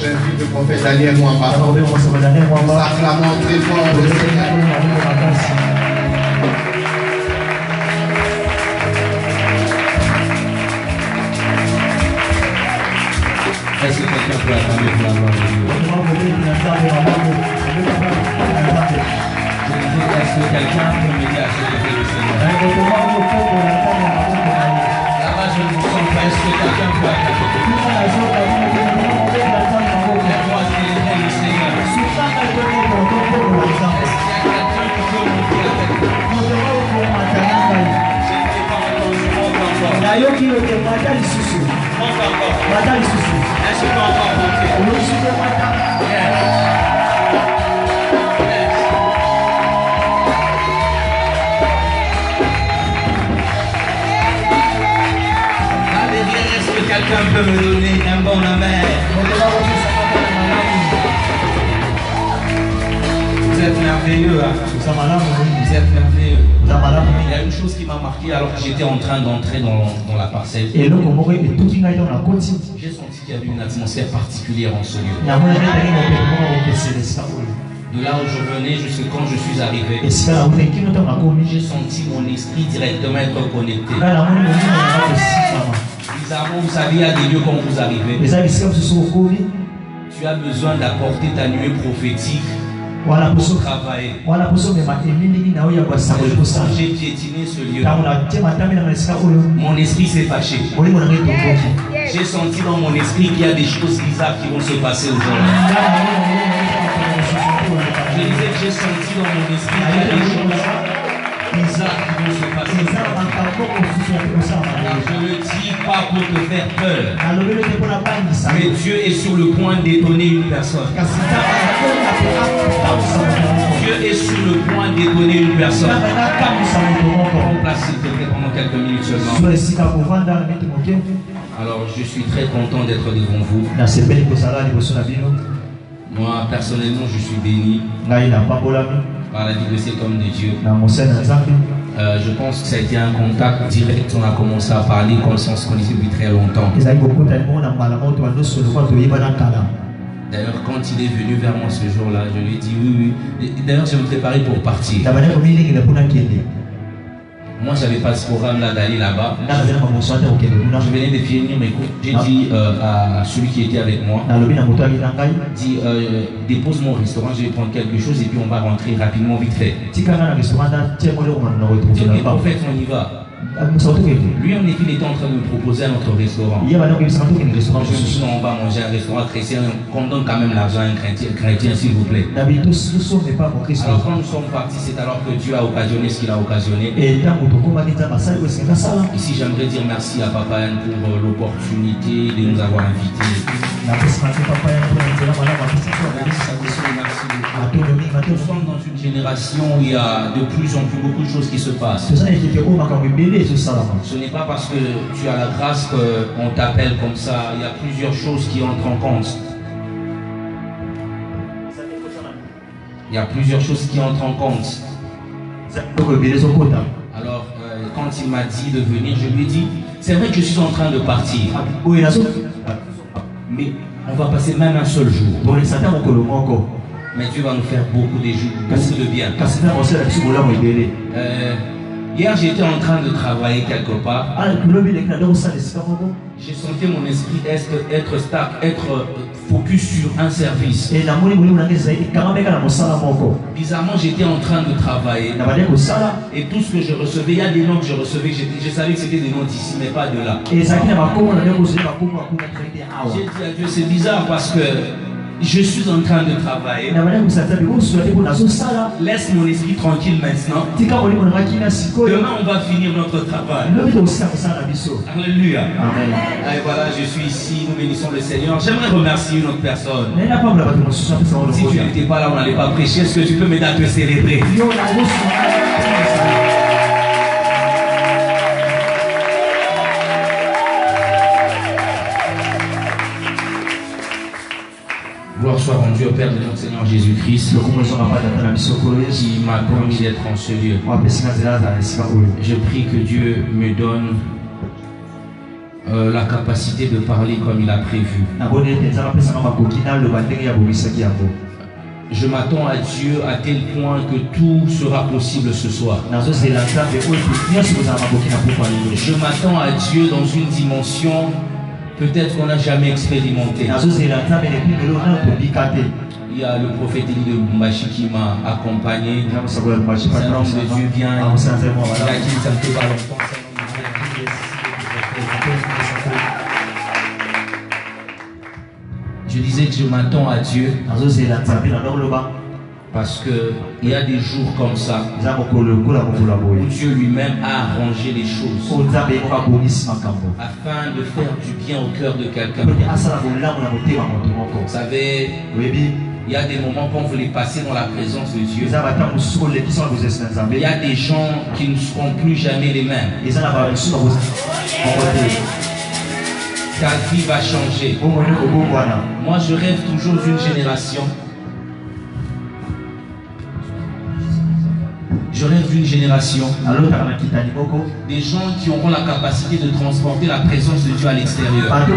J'invite le prophète Daniel Mwamba. Nous acclamons très fort le Seigneur. Est-ce que quelqu'un peut acclamer pour la gloire de Dieu? Est-ce que quelqu'un peut m'aider à célébrer le Seigneur? Là-bas, je ne vous sens pas. Est-ce que quelqu'un peut acclamer? Faites-moi célébrer le Seigneur. Est-ce qu'il y a quelqu'un qui peut monter avec moi? Je n'ai pas entendu. Monte encore. Est-ce que tu peux encore monter? Quelqu'un peut me donner un bon amen? Vous êtes merveilleux, hein? Vous êtes merveilleux. Il y a une chose qui m'a marqué alors que j'étais en train d'entrer dans la parcelle. J'ai senti qu'il y avait une atmosphère particulière en ce lieu. De là où je venais jusqu'à quand je suis arrivé, j'ai senti mon esprit directement être connecté. Bizarrement, vous savez, il y a des lieux quand vous arrivez. Tu as besoin d'apporter ta nuée prophétique pour travailler. J'ai piétiné ce lieu. Mon esprit s'est fâché. J'ai senti dans mon esprit qu'il y a des choses bizarres qui vont se passer aujourd'hui. Je disais que j'ai senti dans mon esprit qu'il y a des choses bizarres qui vont se passer. Je ne le dis pas pour te faire peur, mais Dieu est sur le point d'étonner une personne. Dieu est sur le point d'étonner une personne. On place s'il te plaît pendant quelques minutes seulement. Alors je suis très content d'être devant vous. Moi personnellement je suis béni par la vie de cet homme de Dieu. Je pense que ça a été un contact direct. On a commencé à parler comme si on se connaissait depuis très longtemps. D'ailleurs, quand il est venu vers moi ce jour-là, je lui ai dit oui. D'ailleurs, je me préparais pour partir. Moi, je n'avais pas ce programme-là d'aller là-bas. Je venais de finir mes cours. J'ai dit à celui qui était avec moi, dit dépose mon restaurant, je vais prendre quelque chose et puis on va rentrer rapidement, vite fait. J'ai dit, en fait, on y va. Lui, en effet, il était en train de me proposer un autre restaurant. Je me suis dit, on va manger un restaurant chrétien, qu'on donne quand même l'argent à un chrétien, s'il vous plaît. Alors, quand nous sommes partis, c'est alors que Dieu a occasionné ce qu'il a occasionné. Ici, j'aimerais dire merci à Papa Yann pour l'opportunité de nous avoir invités. Nous sommes dans une génération où il y a de plus en plus beaucoup de choses qui se passent. Ce n'est pas parce que tu as la grâce qu'on t'appelle comme ça. Il y a plusieurs choses qui entrent en compte. Il y a plusieurs choses qui entrent en compte. Alors, quand il m'a dit de venir, je lui ai dit, c'est vrai que je suis en train de partir. Mais on va passer même un seul jour. Mais Dieu va nous faire beaucoup de bien. Hier, j'étais en train de travailler quelque part. J'ai senti mon esprit être focus sur un service. Bizarrement, j'étais en train de travailler. Et tout ce que je recevais, il y a des noms que je recevais. Je savais que c'était des noms d'ici, mais pas de là. J'ai dit à Dieu, c'est bizarre parce que je suis en train de travailler. Laisse mon esprit tranquille maintenant. Demain, on va finir notre travail. Alléluia. Amen. Et voilà, je suis ici. Nous bénissons le Seigneur. J'aimerais remercier une autre personne. Si tu n'étais pas là, on n'allait pas prêcher. Est-ce que tu peux m'aider à te célébrer? Gloire soit rendue au Père de notre Seigneur Jésus-Christ qui m'a permis d'être en ce lieu. Je prie que Dieu me donne la capacité de parler comme il a prévu. Je m'attends à Dieu à tel point que tout sera possible ce soir. Je m'attends à Dieu dans une dimension peut-être qu'on n'a jamais expérimenté. Il y a le prophète Élie de Lubumbashi qui m'a accompagné. C'est un homme de Dieu bien. Il a dit ça ne fait pas longtemps. Je disais que je m'attends à Dieu parce qu'il y a des jours comme ça où Dieu lui-même a arrangé les choses afin de faire du bien au cœur de quelqu'un. Vous savez, il y a des moments quand vous les passez dans la présence de Dieu. Il y a des gens qui ne seront plus jamais les mêmes. Ta vie va changer. Moi, je rêve toujours d'une génération. Je rêve d'une génération. Des gens qui auront la capacité de transporter la présence de Dieu à l'extérieur. Je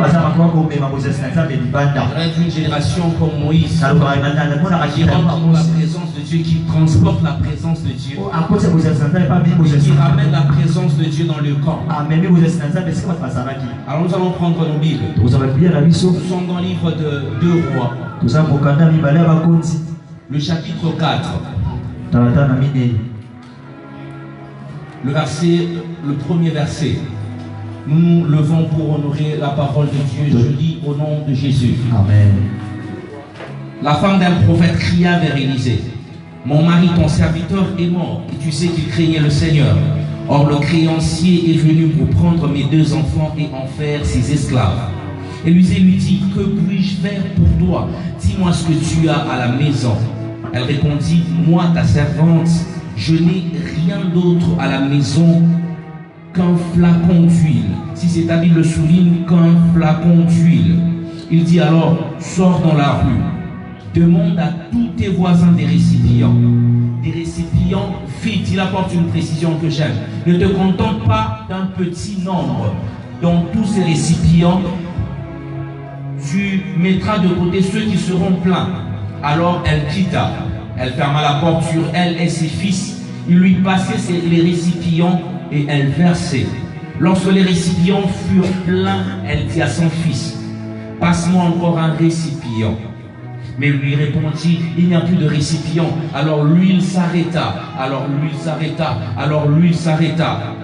rêve d'une génération comme Moïse qui rentre dans la présence de Dieu, qui transporte la présence de Dieu, qui ramène la présence de Dieu dans le camp. Alors nous allons prendre nos Bibles. Nous sommes dans le livre de 2 Rois, le chapitre 4. Le premier verset. Nous nous levons pour honorer la parole de Dieu. Je lis au nom de Jésus. Amen. La femme d'un prophète cria vers Élisée: mon mari, ton serviteur, est mort, et tu sais qu'il craignait le Seigneur. Or le créancier est venu pour prendre mes 2 enfants et en faire ses esclaves. Élisée lui dit: que puis-je faire pour toi? Dis-moi ce que tu as à la maison. Elle répondit: moi, ta servante, je n'ai rien d'autre à la maison qu'un flacon d'huile. Si c'est ta Bible le souligne, qu'un flacon d'huile. Il dit alors: sors dans la rue, demande à tous tes voisins des récipients. Des récipients vides. Il apporte une précision que j'aime. Ne te contente pas d'un petit nombre. Dans tous ces récipients, tu mettras de côté ceux qui seront pleins. Alors elle quitta. Elle ferma la porte sur elle et ses fils. Il lui passait les récipients et elle versait. Lorsque les récipients furent pleins, elle dit à son fils: passe-moi encore un récipient. Mais lui répondit: il n'y a plus de récipient. Alors l'huile s'arrêta. Alors l'huile s'arrêta. Alors l'huile s'arrêta.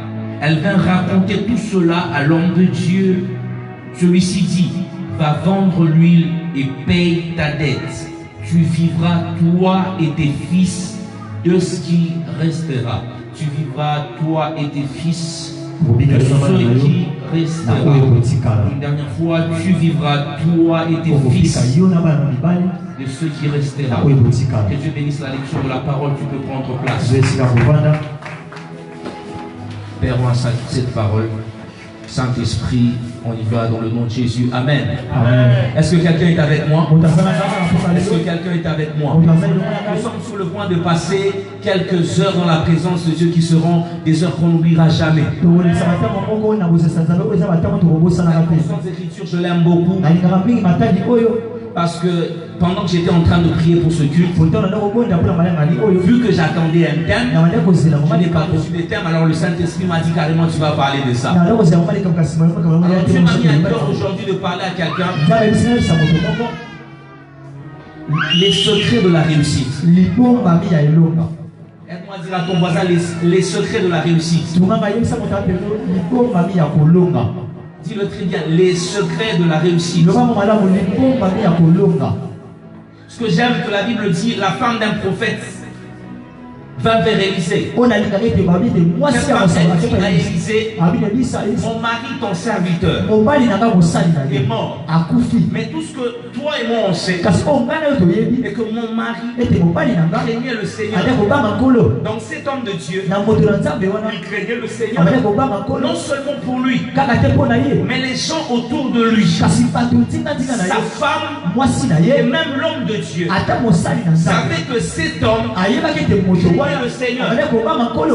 Elle vint raconter tout cela à l'homme de Dieu. Celui-ci dit: va vendre l'huile et paye ta dette. Tu vivras, toi et tes fils, de ce qui restera. Tu vivras, toi et tes fils, de ce qui restera. Une dernière fois: tu vivras, toi et tes fils, de ce qui restera. Que Dieu bénisse la lecture de la parole. Tu peux prendre place. Père, on sanctifie cette parole. Saint-Esprit, on y va dans le nom de Jésus. Amen. Amen. Est-ce que quelqu'un est avec moi? Est-ce que quelqu'un est avec moi? Nous sommes sur le point de passer quelques heures dans la présence de Dieu qui seront des heures qu'on n'oubliera jamais. La Sainte Écriture, je l'aime beaucoup. Parce que pendant que j'étais en train de prier pour ce culte, vu que j'attendais un thème, je n'ai pas reçu de thème. Alors le Saint-Esprit m'a dit carrément: tu vas parler de ça. Alors Dieu m'a mis à cœur aujourd'hui de parler à quelqu'un. Les secrets de la réussite. Aide-moi à dire à ton voisin: les secrets de la réussite. Dis-le très bien: les secrets de la réussite. Ce que j'aime que la Bible dit, la femme d'un prophète va vers Élisée. Mon mari, ton serviteur, est mort. Mais tout ce que toi et moi on sait, est que mon mari craignait le Seigneur. Donc cet homme de Dieu, il craignait le Seigneur. Non seulement pour lui, mais les gens autour de lui, sa femme et même l'homme de Dieu savaient que cet homme le Seigneur.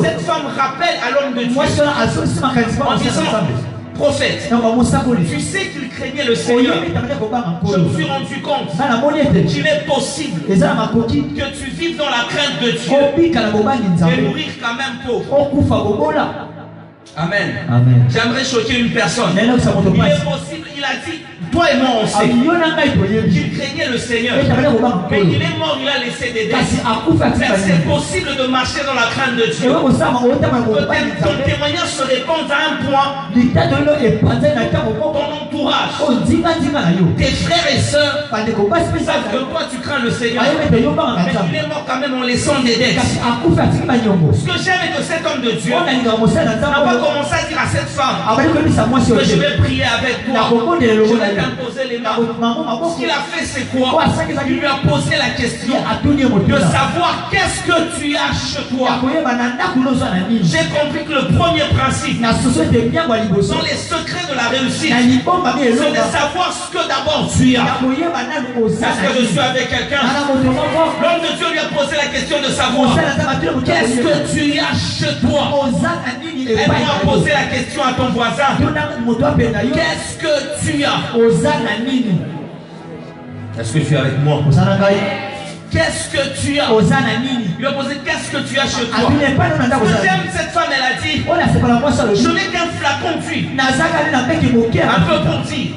Cette femme rappelle à l'homme de Dieu en disant: prophète. Tu sais qu'il craignait le Seigneur. Je me suis rendu compte qu'il est possible que tu vives dans la crainte de Dieu et mourir quand même pauvre. Amen. Amen. J'aimerais choquer une personne. Il est possible, il a dit, toi et moi on sait qu'il craignait le Seigneur. Mais il est mort, il a laissé des dettes. Mais c'est possible de marcher dans la crainte de Dieu. Que ton témoignage se répande à un point. Ton entourage, tes frères et sœurs savent que toi tu crains le Seigneur. Mais il est mort quand même en laissant des dettes. Ce que j'aime est que cet homme de Dieu n'a pas commencé à dire à cette femme que je vais prier avec toi, je vais t'imposer les mains. Ce qu'il a fait c'est quoi? Il lui a posé la question de savoir qu'est-ce que tu as chez toi. J'ai compris que le premier principe dans les secrets de la réussite, c'est de savoir ce que d'abord tu as. Est-ce que je suis avec quelqu'un? L'homme de Dieu lui a posé la question de savoir qu'est-ce que tu as chez toi. Aide-moi à poser la question à ton voisin. Qu'est-ce que tu as? Est-ce que tu es avec moi? Qu'est-ce que tu as? Il lui a posé qu'est-ce que tu as chez toi? Ce que j'aime, cette femme, elle a dit je n'ai qu'un flacon d'huile. Un peu pour dire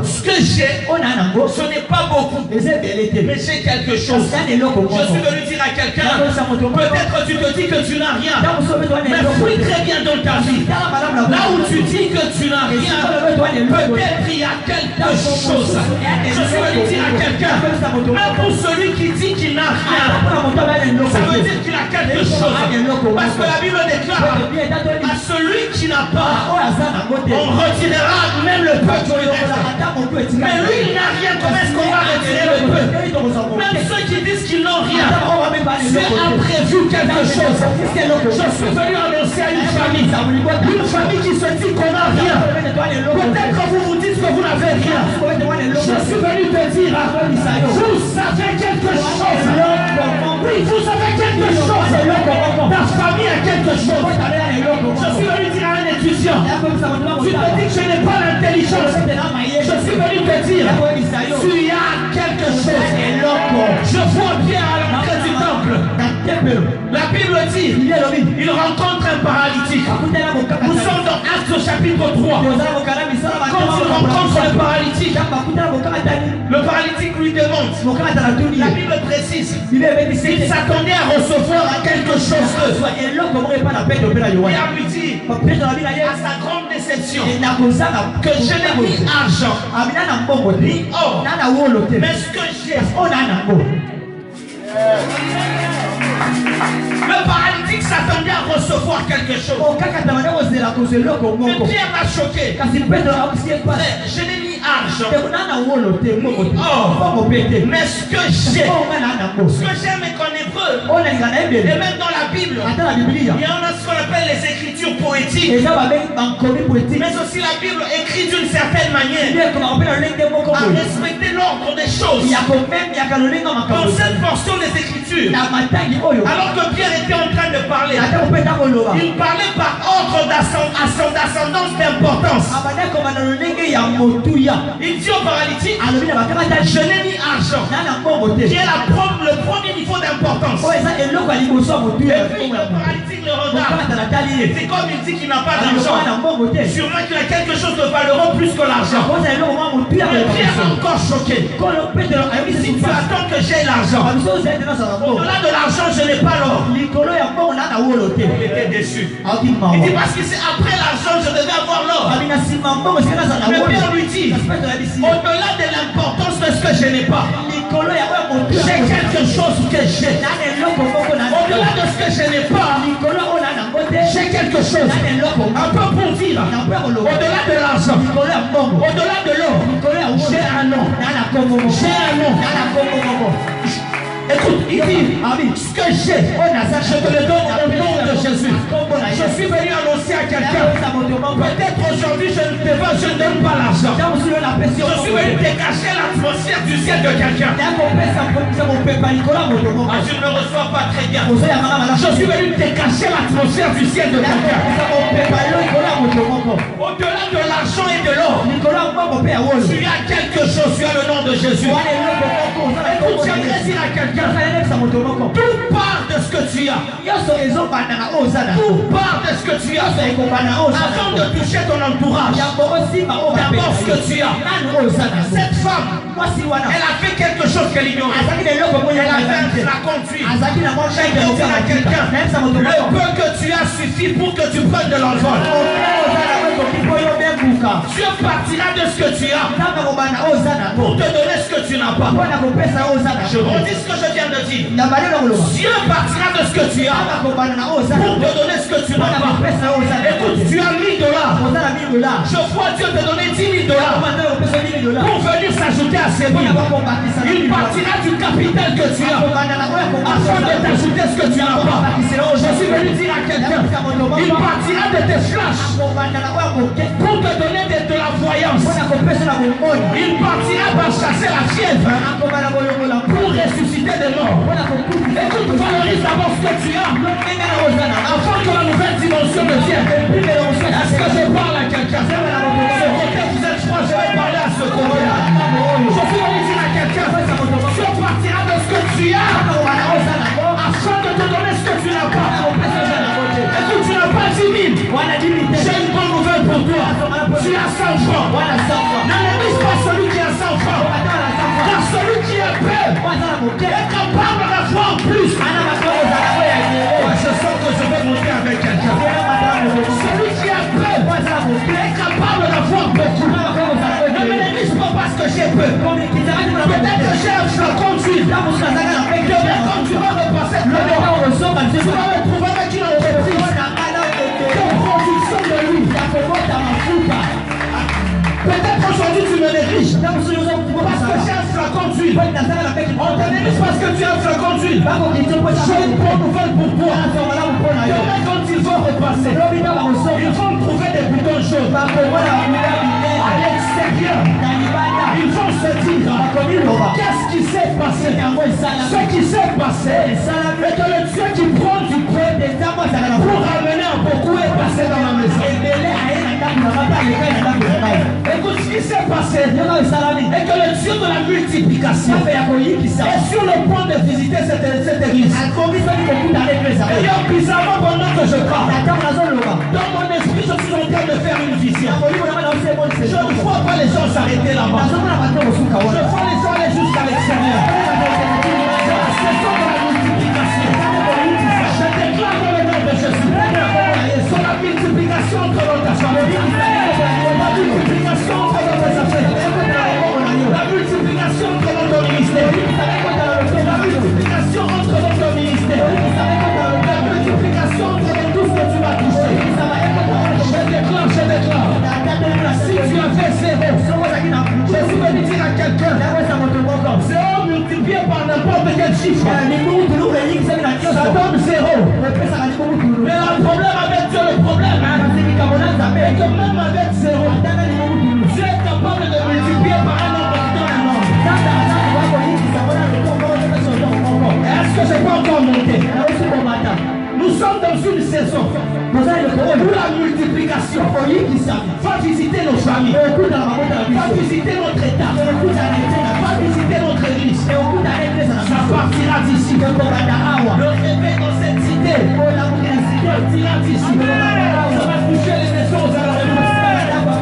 ce que j'ai, ce n'est pas beaucoup, mais j'ai quelque chose. Je suis venu dire à quelqu'un, peut-être tu te dis que tu n'as rien, mais fouille très bien dans ta vie. Là où tu dis que tu n'as rien, peut-être il y a quelque chose. Je suis venu dire à quelqu'un, même pour celui qui dit qu'il n'a rien, ça veut dire qu'il a quelque chose. Parce que la Bible déclare à celui qui n'a pas, on retirera même le peu qui lui reste. Mais lui, il n'a rien. Comment est-ce qu'on va retirer le peu? Même ceux qui disent qu'ils n'ont rien, Dieu a prévu quelque chose. Je suis venu annoncer à une famille qui se dit qu'on n'a rien. Peut-être que vous vous dites que vous n'avez rien. Je suis venu te dire, vous savez quelque chose. Oui, vous savez quelque chose. Ta famille a quelque chose. Je suis venu dire à un étudiant, tu te dis que je n'ai pas l'intelligence. Je suis venu te dire, tu as quelque chose. Je vois bien à l'entrée du temple. La Bible dit, il rencontre un paralytique. Nous sommes dans Actes chapitre 3. Quand il rencontre le paralytique lui demande. La Bible précise, il s'attendait à recevoir quelque chose. Et à lui dit, à sa grande déception, que je n'ai ni argent, ni or, mais ce que j'ai. Le paralytique s'attendait à recevoir quelque chose. Mais Pierre l'a choqué. Je n'ai ni argent, ni or, mais ce que j'ai. Ce que j'aime est qu'en hébreu, et même dans la Bible, il y en a ce qu'on appelle les écritures poétiques. Mais aussi la Bible écrit d'une certaine manière à respecter l'ordre des choses. Dans cette portion des écritures, alors que Pierre était en train de parler, il parlait par ordre d'ascendance d'importance. Il dit au paralytique, je n'ai ni argent, qui est le premier niveau d'importance. Et puis le paralytique le regarde. C'est comme il dit qu'il n'a pas d'argent. Sûrement qu'il a quelque chose de valeureux plus que l'argent. Mais Pierre est encore choqué. Si tu attends que j'ai l'argent, au-delà de l'argent, je n'ai pas l'or. Il était déçu. Il dit parce que c'est après l'argent, je devais avoir l'or. Mais Pierre lui dit, au-delà de l'importance de ce que je n'ai pas, j'ai quelque chose que j'ai. Au-delà de ce que je n'ai pas, j'ai quelque chose. Un peu pour dire, au-delà de l'argent, au-delà de l'or, j'ai un nom. J'ai un nom. Écoute, il dit, ce que j'ai, je te le donne au nom de Jésus. Je suis venu annoncer à quelqu'un, peut-être aujourd'hui je ne donne pas l'argent. Je suis venu dégager l'atmosphère du ciel de quelqu'un. Je ne me reçois pas très bien. Je suis venu dégager l'atmosphère du ciel de quelqu'un. Au-delà de l'argent et de l'or, tu as quelque chose, tu as le nom de Jésus. Écoute, j'aimerais dire à quelqu'un, tout part de ce que tu as. Tout part de ce que tu as. Avant de toucher ton entourage, d'abord ce que tu as. Cette femme, elle a fait quelque chose qu'elle ignorait. Elle a fait un flacon d'huile. Elle dit à quelqu'un, le peu que tu as suffit pour que tu prennes de l'envol. Dieu partira de ce que tu as pour te donner ce que tu n'as pas. Je redis ce que je viens de dire. Dieu partira de ce que tu as pour te donner ce que tu n'as pas. Écoute, tu as $1000. Je vois Dieu te donner $10,000 pour venir s'ajouter à ces billes. Il partira du capital que tu as afin de t'ajouter ce que tu n'as pas. Je suis venu dire à quelqu'un, il partira de tes flashs pour te donner de la voyance. Il partira par chasser la fièvre pour ressusciter des morts. Écoute, valorise d'abord ce que tu as afin que la nouvelle dimension devienne. Est-ce que je parle à quelqu'un? Ce côté, vous êtes froid, je vais parler à ce côté-là. Je suis venu dire à quelqu'un, Dieu partira de ce que tu as afin de te donner ce que tu n'as pas. Écoute, tu n'as pas 10 000. J'ai une bonne nouvelle pour toi. Tu as 100 francs. Ne néglige pas celui qui a 100 francs. Car celui qui est peu est capable d'avoir plus. Je sens que je vais monter avec quelqu'un. Celui qui a peu est capable d'avoir beaucoup. Ne me néglige pas parce que j'ai peu. Peut-être que j'ai un flacon d'huile. Quand tu vas repasser, tu vas me trouver avec une entreprise de production de l'huile. Peut-être aujourd'hui tu me négliges parce que j'ai un flacon d'huile. On te néglige parce que tu as un flacon d'huile. J'ai une bonne nouvelle pour toi. Demain quand ils vont repasser, ils vont trouver des boutons jaunes à l'extérieur. Ils vont se dire, qu'est-ce qui s'est passé? Ce qui s'est passé, c'est que le Dieu qui prend du pain pour ramener un beaucoup est passé dans la maison. Écoute, ce qui s'est passé, et que le Dieu de la multiplication est sur le point de visiter cette église. Et bizarrement, pendant que je parle, dans mon esprit, je suis en train de faire une vision. Je ne vois pas les gens s'arrêter là-bas. Je vois les gens aller jusqu'à l'extérieur. C'est la saison de la multiplication. Je déclare dans le nom de Jésus. Sur la multiplication entre notre famille. La multiplication entre notre affaires. La multiplication entre notre ministère. La multiplication entre notre ministère. La multiplication entre tout ce que tu vas toucher. Je déclare. Si tu as fait zéro, je suis venu dire à quelqu'un, zéro multiplié par n'importe quel chiffre, ça donne zéro. Mais le problème avec Dieu, le problème, c'est que même avec zéro, Dieu est capable de multiplier par un nombre qui donne un nombre. Est-ce que je peux encore monter? Nous sommes dans une saison où la multiplication va visiter nos familles, va visiter notre état, va visiter notre église. Ça partira d'ici. Le réveil dans cette cité partira d'ici. Ça va toucher les maisons aux alentours.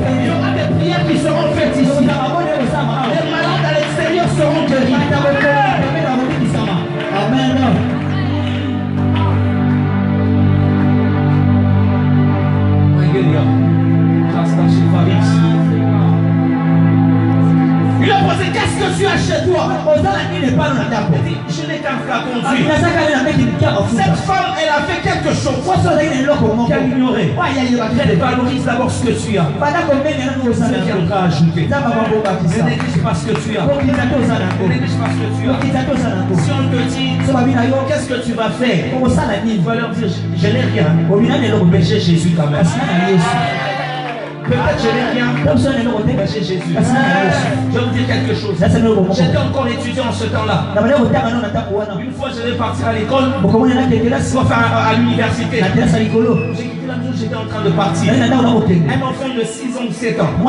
Il y aura des prières qui seront faites ici. Les malades à l'extérieur seront guéris. Amen. Il a posé, qu'est-ce que tu as chez toi? Je n'ai qu'un flacon d'huile. Cette femme, elle a fait quelque chose qu'elle ignorait. Elle valorise d'abord ce que tu as. C'est viendra ajouter. Ne néglige pas ce que tu as. Ne néglige pas ce que tu as. Si on te dit Qu'est-ce que tu vas faire? Il va leur dire, je n'ai rien. Mais j'ai Jésus quand même. Peut-être je n'ai rien. Mais j'ai Jésus. Je vais vous dire quelque chose. J'étais encore étudiant en ce temps-là. Une fois, je vais partir à l'école. Enfin, à l'université. J'ai quitté la maison, j'étais en train de partir. Un enfant de 6 ans ou 7 ans. Il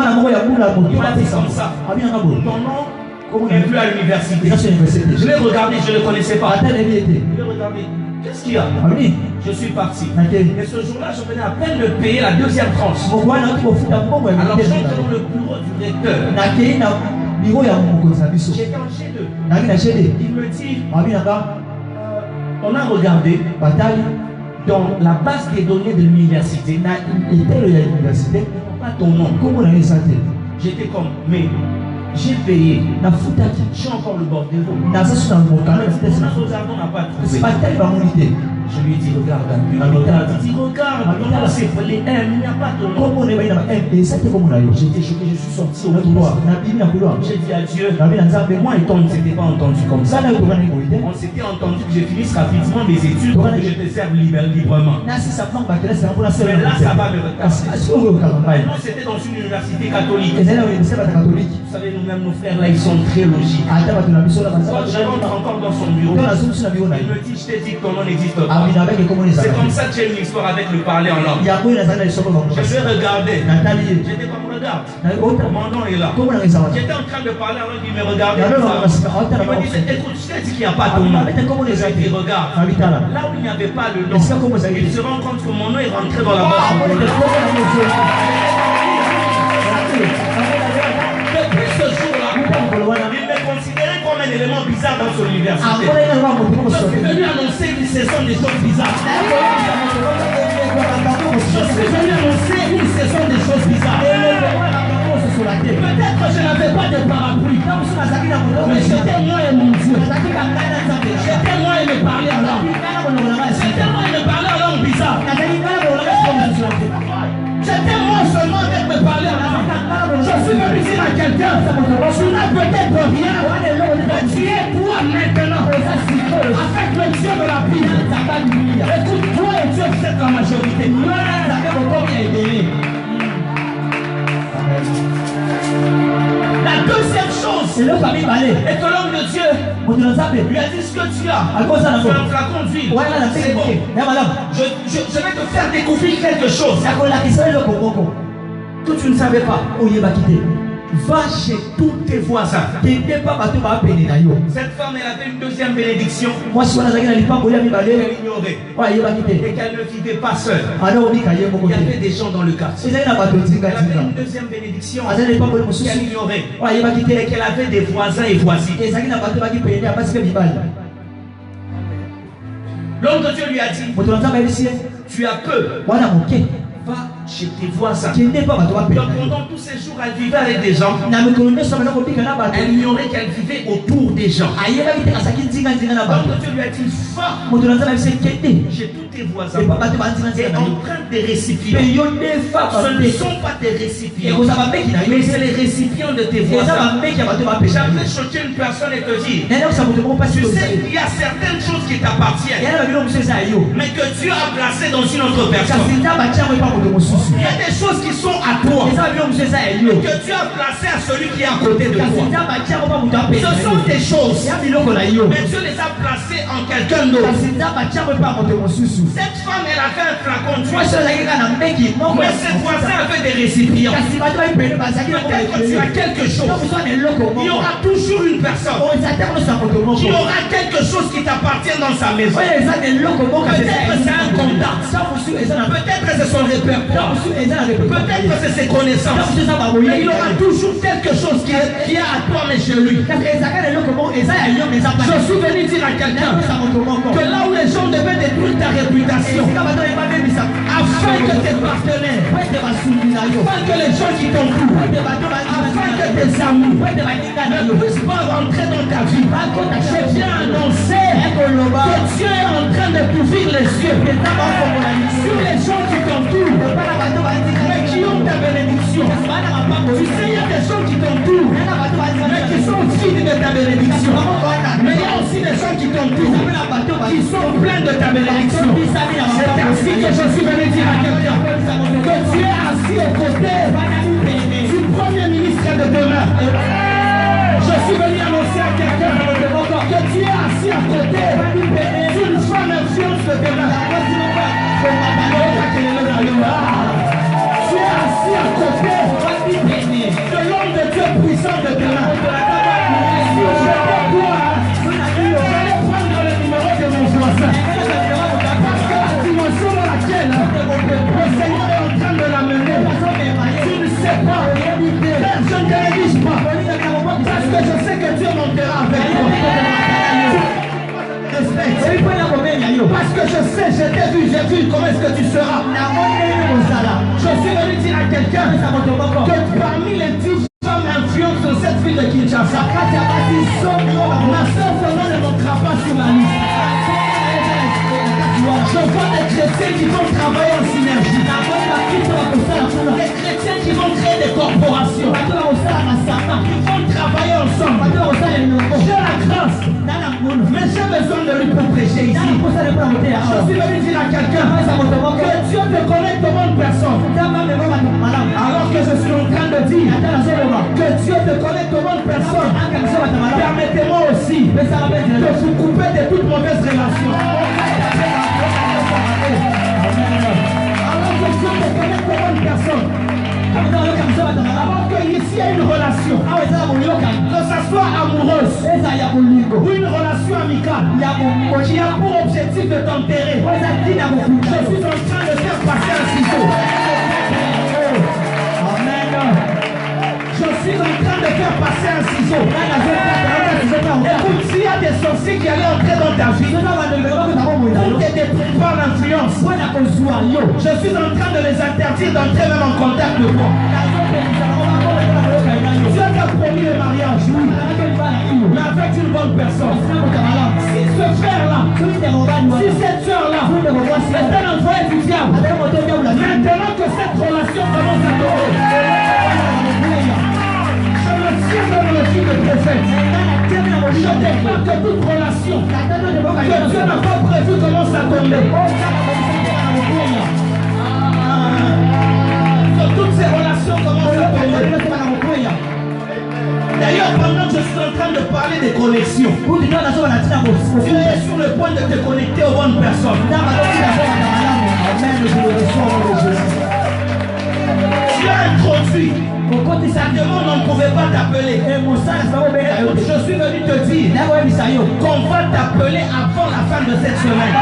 m'a dit comme ça. Ton nom n'est plus à l'université. Je l'ai regardé, je ne le connaissais pas. Je l'ai regardé. Qu'est-ce qu'il y a? Je suis parti. Et ce jour-là, je venais à peine de payer la deuxième tranche. Alors j'entre dans le bureau du recteur. J'étais en G2. Il me dit, on a regardé dans la base des données de l'université, pas ton nom. J'étais comme, mais j'ai payé. Je suis encore le bordel. On a regardé, on n'a pas trouvé. Je lui ai dit, regarde un peu. Il dit, regarde, c'est pour les M, il n'y a pas de nom. J'étais choqué, je suis sorti au couloir. J'ai dit à Dieu, moi et toi, on ne s'était pas entendu comme ça. On s'était entendu que je finisse rapidement mes études pour que je te serve librement. Mais là, ça va me retarder. Maintenant, c'était dans une université catholique. Vous savez, nous-mêmes, nos frères là, ils sont très logiques. Quand je rentre encore dans son bureau, il me dit, je t'ai dit que ton nom n'existe pas. C'est comme ça que j'ai une histoire avec le parler en langue. Je vais regarder. J'étais comme, regarde. Mon nom est là. J'étais en train de parler en langue, il me regardait. Il me disait, écoute, je t'ai dit qu'il n'y a pas ton nom. Je lui ai regarde. Là où il n'y avait pas le nom, il se rend compte que mon nom est rentré dans la base. Depuis ce jour-là, il me considérait comme un élément bizarre dans son université. Je suis venu annoncer une saison des choses bizarres. Je suis venu annoncer une saison des choses bizarres. Peut-être que je n'avais pas de parapluie, mais j'étais moi et mon Dieu. J'étais moi et me parlais en langue. J'étais moi et me parlais en langue bizarre. J'étais moi seulement avec me parler en langue. Je suis venu dire à quelqu'un, tu n'as peut-être rien, mais tu es toi maintenant. Avec le Dieu de la Bible. Écoute, toi et Dieu, vous êtes la majorité. La deuxième chose est que l'homme de Dieu lui a dit ce que tu as. C'est un flacon d'huile. C'est bon. Je vais te faire découvrir quelque chose que tu ne savais pas. Va chez tous tes voisins. Cette femme, elle avait une deuxième bénédiction. Elle ignorait. Et qu'elle ne vivait pas seule. Il y avait des gens dans le quartier. Elle avait une deuxième bénédiction. Elle ignorait. Et qu'elle avait des voisins et voisines. L'homme de Dieu lui a dit, tu as peu. Va chez tes voisins. Donc pendant tous ces jours, elle vivait avec des gens. Elle ignorait qu'elle vivait autour des gens. Donc Dieu lui a dit, va chez tous tes voisins et emprunte des récipients. Ce ne sont pas des récipients, mais c'est les récipients de tes voisins. J'aimerais choquer une personne et te dire, tu sais, il y a certaines choses qui t'appartiennent, mais que Dieu a placées dans une autre personne. Il y a des choses qui sont à toi, que Dieu a placées à celui qui est à côté de toi. Ce sont des choses, mais Dieu les a placées en quelqu'un d'autre. Cette femme, elle a fait un flacon d'huile, mais cette voisin avait des récipients. Peut-être que tu as quelque chose. Il y aura toujours une personne qui aura quelque chose qui t'appartient dans sa maison. Peut-être que c'est un contact, peut-être que c'est son répertoire, peut-être que c'est ses connaissances, mais il y aura toujours quelque chose qui est à toi mais chez lui. Je suis venu dire à quelqu'un que là où les gens devaient détruire ta réputation, afin que tes partenaires, afin que les gens qui t'entourent, afin que tes amis ne puissent pas rentrer dans ta vie, je viens annoncer que Dieu est en train de t'ouvrir les yeux sur les gens qui t'entourent, mais qui ont ta bénédiction. Tu sais, il y a des gens qui t'entourent, mais qui sont vides de ta bénédiction. Mais il y a aussi des gens qui t'entourent, qui sont pleins de ta bénédiction. C'est ainsi que je suis venu dire à quelqu'un que tu es assis aux côtés du premier ministre de demain. Je suis venu annoncer à quelqu'un que tu es assis à côté d'une femme influence de demain. Tu es assis à côté de l'homme de Dieu puissant de demain. Si je te vois, j'allais prendre le numéro de mon voisin. Parce que la dimension dans laquelle le Seigneur est en train de l'amener, tu ne sais pas. Je ne te le dis pas. Parce que je sais que Dieu montera avec toi. Parce que je sais, je t'ai vu, j'ai vu comment est-ce que tu seras. Je suis venu dire à quelqu'un que parmi les 10 femmes influentes de cette ville de Kinshasa, ma soeur Fernand ne montera pas sur la liste. Je vois des chrétiens qui vont travailler en synergie. Des chrétiens qui vont créer des corporations. Qui vont travailler ensemble. J'ai la grâce. Mais j'ai besoin de lui pour prêcher ici. Je suis venu dire à quelqu'un que Dieu te connecte aux bonnes personnes. Alors que je suis en train de dire que Dieu te connecte aux bonnes personnes, permettez-moi aussi de vous couper de toute mauvaise relation. Alors que Dieu te connecte aux bonnes personnes. Alors qu'ici il y a une relation, que ce soit amoureuse ou une relation amicale qui a pour objectif de t'enterrer, je suis en train de faire passer un ciseau. Amen. Je suis en train de faire passer un ciseau. Écoute, s'il y a des sorciers qui allaient entrer dans ta vie pour te détruire par l'influence, je suis en train de les interdire d'entrer même en contact de toi. Dieu t'a promis le mariage, oui, mais avec une bonne personne. Si ce frère-là, si cette soeur-là est un envoyé du diable, maintenant que cette relation commence à tomber, je me tiens dans le fil de prophète. Je déclare que toute relation que Dieu n'a pas prévu commence à tomber. Que toutes ces relations commencent à tomber. D'ailleurs, pendant que je suis en train de parler des connexions, Dieu est sur le point de te connecter aux bonnes personnes. Tu as introduit. Ça demande, on ne pouvait pas t'appeler. Je suis venu te dire qu'on va t'appeler avant la fin de cette semaine.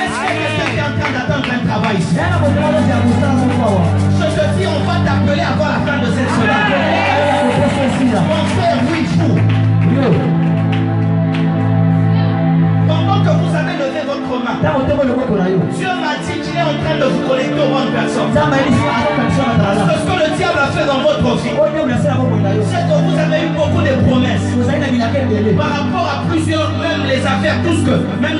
Est-ce que quelqu'un est en train d'attendre un travail ici? Je te dis, on va t'appeler avant la fin de cette semaine. On fait 8 jours. Pendant que vous avez levé votre main, Dieu m'a dit qu'il est en train de vous connecter aux bonnes personnes. Ce que le diable a fait dans votre vie, c'est que vous avez eu beaucoup de promesses par rapport à plusieurs, même les affaires, tout ce que, même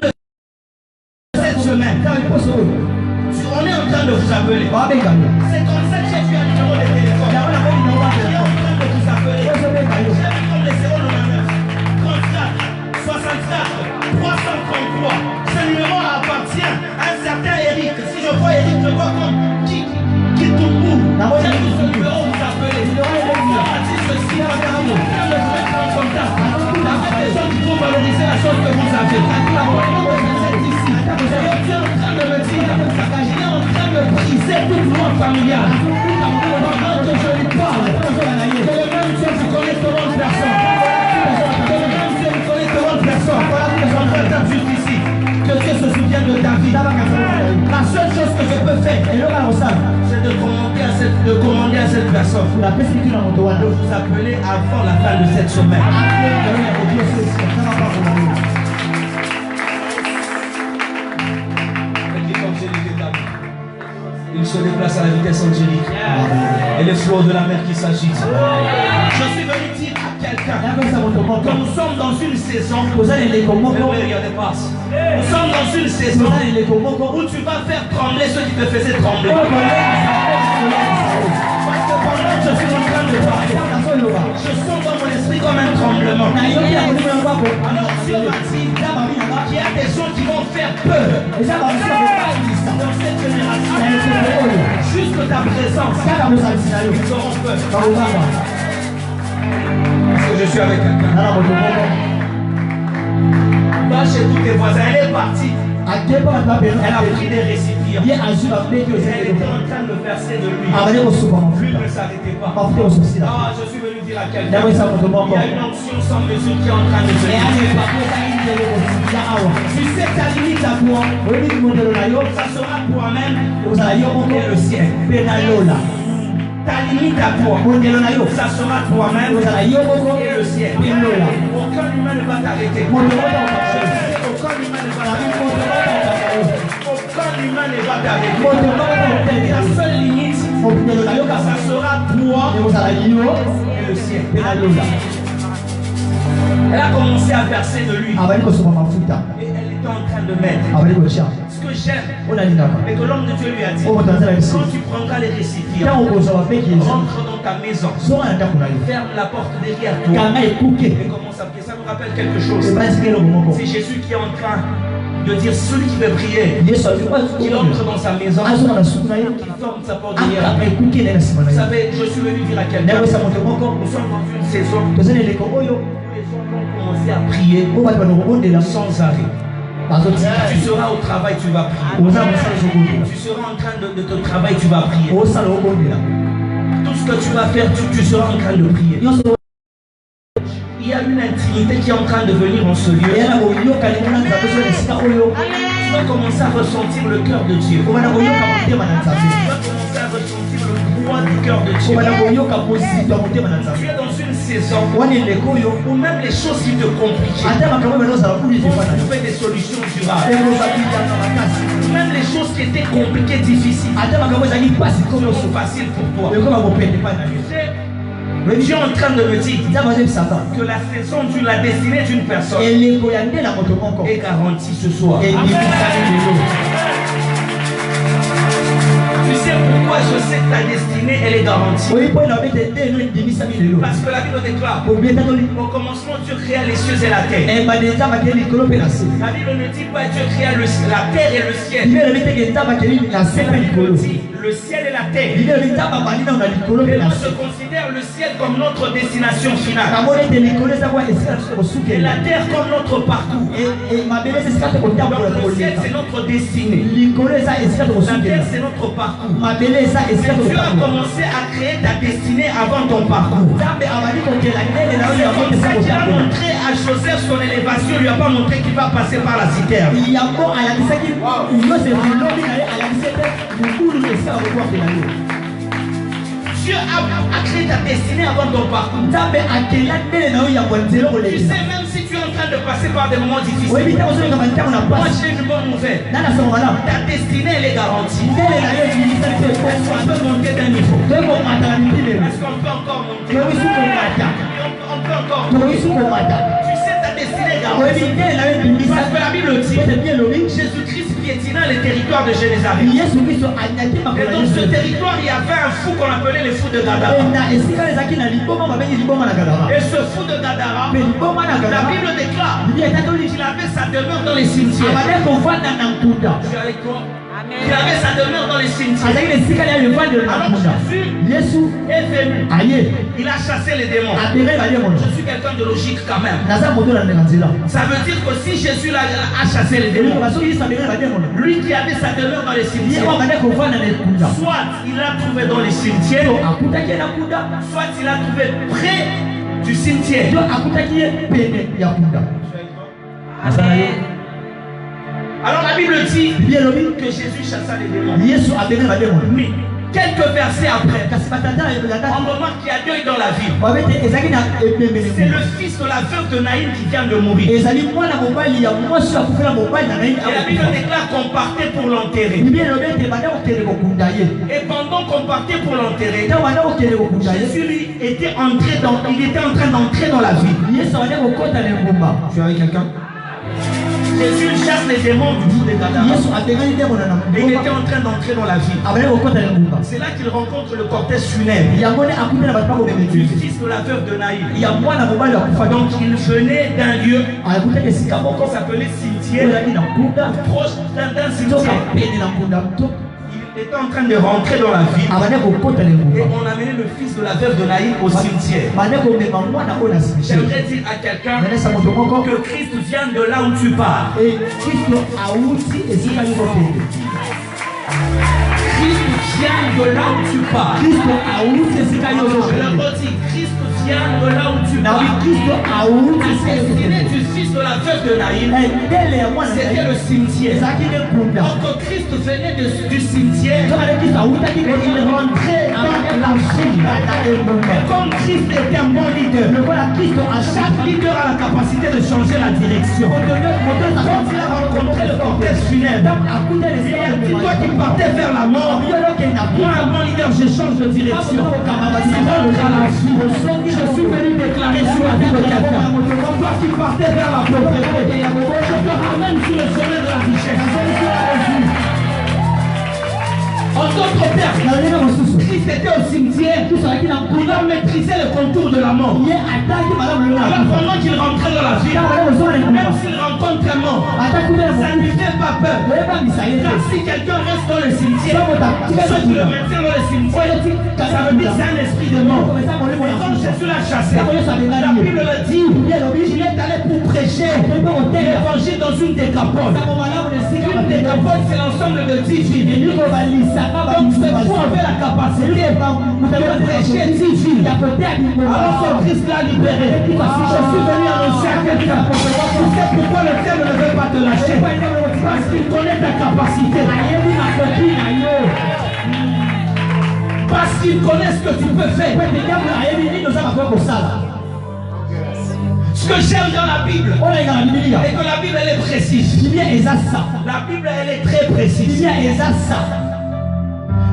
cette semaine, on est en train de vous appeler. C'est comme ça que j'ai vu un numéro de téléphone. On est en train de vous appeler. J'ai comme les 099 34 64 333. Ce numéro appartient à un certain Eric. Si je vois Eric, je vois comme qui Kitumbu. J'ai vu ce numéro vous appeler. On a dit ceci, on est en train de vous mettre en contact avec des gens qui vont valoriser la chose que vous avez. Vous êtes ici. Dieu est en train de me dire, il est en train de briser toute loi familiale. Pendant que je lui parle, que le même Dieu vous connecte aux bonnes personnes. Que le même Dieu vous connecte aux bonnes personnes. Voilà ce que je suis en train de faire juste ici. Que Dieu se souvienne de ta vie. La seule chose que je peux faire, c'est de commander à cette personne de vous appeler avant la fin de cette semaine. Il se déplace à la vitesse angélique. Et les flots de la mer qui s'agitent. Je suis venu dire à quelqu'un que nous sommes dans une saison. Nous sommes dans une saison où tu vas faire trembler ceux qui te faisaient trembler. Parce que pendant que je suis en train de parler, je sens dans mon esprit comme un tremblement. monde. Alors Dieu m'a dit qu'il y a des gens qui vont faire peur dans cette génération. Juste ta présence, ils auront peur. Est-ce que je suis avec quelqu'un? Va chez tous tes voisins, elle est partie. Elle a pris des récipients. Elle était en train de verser de l'huile. L'huile ne s'arrêtait pas. Ah, je suis venu dire à quelqu'un. Il y a une onction sans mesure qui est en train de venir. Tu sais ta limite à toi. Ça sera toi-même et le ciel. Ta limite à toi, ça sera toi-même et le ciel. Aucun humain ne va t'arrêter. Aucun humain ne va t'arrêter. Ta seule limite, ça sera toi et le ciel. Elle a commencé à verser de l'huile. Et elle était en train de mettre. Ce que j'aime, et que l'homme de Dieu lui a dit, quand tu prendras les récipients, rentre dans ta maison, ferme la porte derrière toi et commence à prier. Ça nous rappelle quelque chose. C'est Jésus qui est en train de dire celui qui veut prier, qu'il entre dans sa maison, qu'il ferme sa porte derrière lui. Vous savez, je suis venu dire à quelqu'un, nous sommes dans une saison où les gens vont commencer à prier sans arrêt. Tu seras au travail, tu vas prier. Tu seras en train de te travailler, tu vas prier. Tout ce que tu vas faire, tu seras en train de prier. Il y a une intimité qui est en train de venir en ce lieu. Tu vas commencer à ressentir le cœur de Dieu. Tu vas commencer à ressentir le poids du cœur de Dieu. Tu es dans une saison où même les choses qui te compliquent, on trouver des solutions durables. Même les choses qui étaient compliquées, difficiles, sont faciles pour toi. Dieu est en train de me dire que la saison de la destinée d'une personne est garantie ce soir. Tu sais pourquoi je sais que ta destinée elle est garantie? Parce que la Bible déclare au commencement Dieu créa les cieux et la terre. La Bible ne dit pas Dieu créa la terre et le ciel. Le ciel et la terre. Et moi je considère le ciel comme notre destination finale. Et la terre comme notre parcours. Le ciel c'est notre destinée. La terre c'est notre parcours. Dieu a commencé à créer ta destinée avant ton parcours. Quand il a montré à Joseph son élévation, il ne lui a pas montré qu'il va passer par la citerne. Dieu a créé ta destinée avant ton parcours. Tu sais, même si tu es en train de passer par des moments difficiles, moi j'ai une bonne nouvelle. Ta destinée elle est garantie. On peut monter d'un niveau. Est-ce qu'on peut encore monter? On peut encore monter. Tu sais ta destinée est garantie. Parce que la Bible dit Jésus-Christ piétina les territoires de Génézareth. Et dans ce territoire il y avait un fou qu'on appelait le fou de Gadara. Et ce fou de Gadara, la Bible déclare qu'il avait sa demeure dans les cimetières. Je suis avec toi. Il avait sa demeure dans les cimetières. Alors Jésus est venu. Il a chassé les démons. Je suis quelqu'un de logique quand même. Ça veut dire que si Jésus a chassé les démons, lui qui avait sa demeure dans les cimetières, soit il l'a trouvé dans les cimetières, soit il l'a trouvé près du cimetière. Alors la Bible dit que Jésus chassa les démons. Mais quelques versets après, on remarque qu'il y a deuil dans la ville. C'est le fils de la veuve de Naïm qui vient de mourir. Et la Bible déclare qu'on partait pour l'enterrer. Et pendant qu'on partait pour l'enterrer, Jésus lui était en train d'entrer dans la ville. Tu es avec quelqu'un? Jésus chasse les démons du bout des cadavres. Et il était en train d'entrer dans la ville. C'est là qu'il rencontre le cortège funèbre du fils de la veuve de Naïm. Donc il venait d'un lieu qui s'appelait cimetière, proche d'un cimetière. Il était en train de rentrer dans la ville et on a amené le fils de la veuve de Naïm au cimetière. J'aimerais dire à quelqu'un que Christ vient de là où tu pars. Christ vient de là où tu pars. Je le redis, Christ vient de là où tu pars. L'assassiné du fils de la veuve de Naïm, c'était le cimetière. Donc Christ venait du cimetière et il rentrait dans la ville. Comme Christ était un bon leader, chaque leader a la capacité de changer la direction. Quand il a rencontré le cortège funèbre, toi qui partais vers la mort, moi, un bon leader, je change de direction. Je suis venu déclarer sur la vie de quelqu'un. Toi qui partais vers la pauvreté, je te ramène sur le chemin de la richesse. En d'autres termes, Christ était au cimetière, il a maîtrisé le contour de la mort. Alors pendant qu'il rentrait dans la ville, même s'il rencontre un mort, ça ne lui fait pas peur. Car si quelqu'un reste dans le cimetière, ceux qui le maintiennent dans le cimetière, ça veut dire que c'est un esprit de mort. Et quand Jésus l'a chassé, la Bible le dit, il est allé pour prêcher l'évangile dans une décapole. Une décapole, c'est l'ensemble de 10 villes. Donc c'est pour avoir la capacité de prêcher 10 villes. Alors ce Christ l'a libéré. Je suis venu annoncer à quelqu'un. Tu sais pourquoi le ciel ne veut pas te lâcher? Parce qu'il connaît ta capacité. Parce qu'il connaît ce que tu peux faire. Ce que j'aime dans la Bible, et que la Bible elle est précise. La Bible elle est très précise.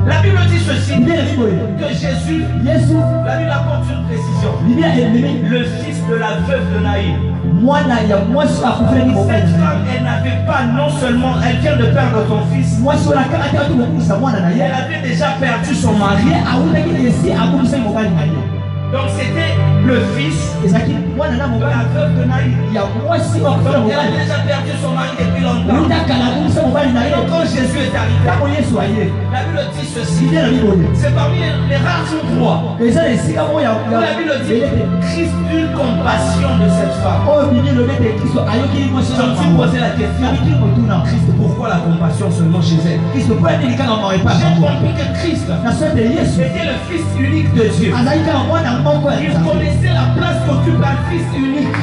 La Bible dit ceci, que Jésus, la Bible apporte une précision. Le fils de la veuve de Naïm. Cette femme, elle n'avait pas, non seulement, elle vient de perdre son fils, elle avait déjà perdu son mari. Donc c'était le fils de la veuve de Naïm. Donc elle a déjà perdu son mari depuis longtemps. Donc quand Jésus est arrivé, la Bible dit ceci. C'est parmi les rares endroits où la Bible dit Christ eut compassion de cette femme. Je me suis posé la question, Christ, pourquoi la compassion seulement chez elle? J'ai compris que Christ était le fils unique de Dieu. Il connaissait la place qu'occupe un fils unique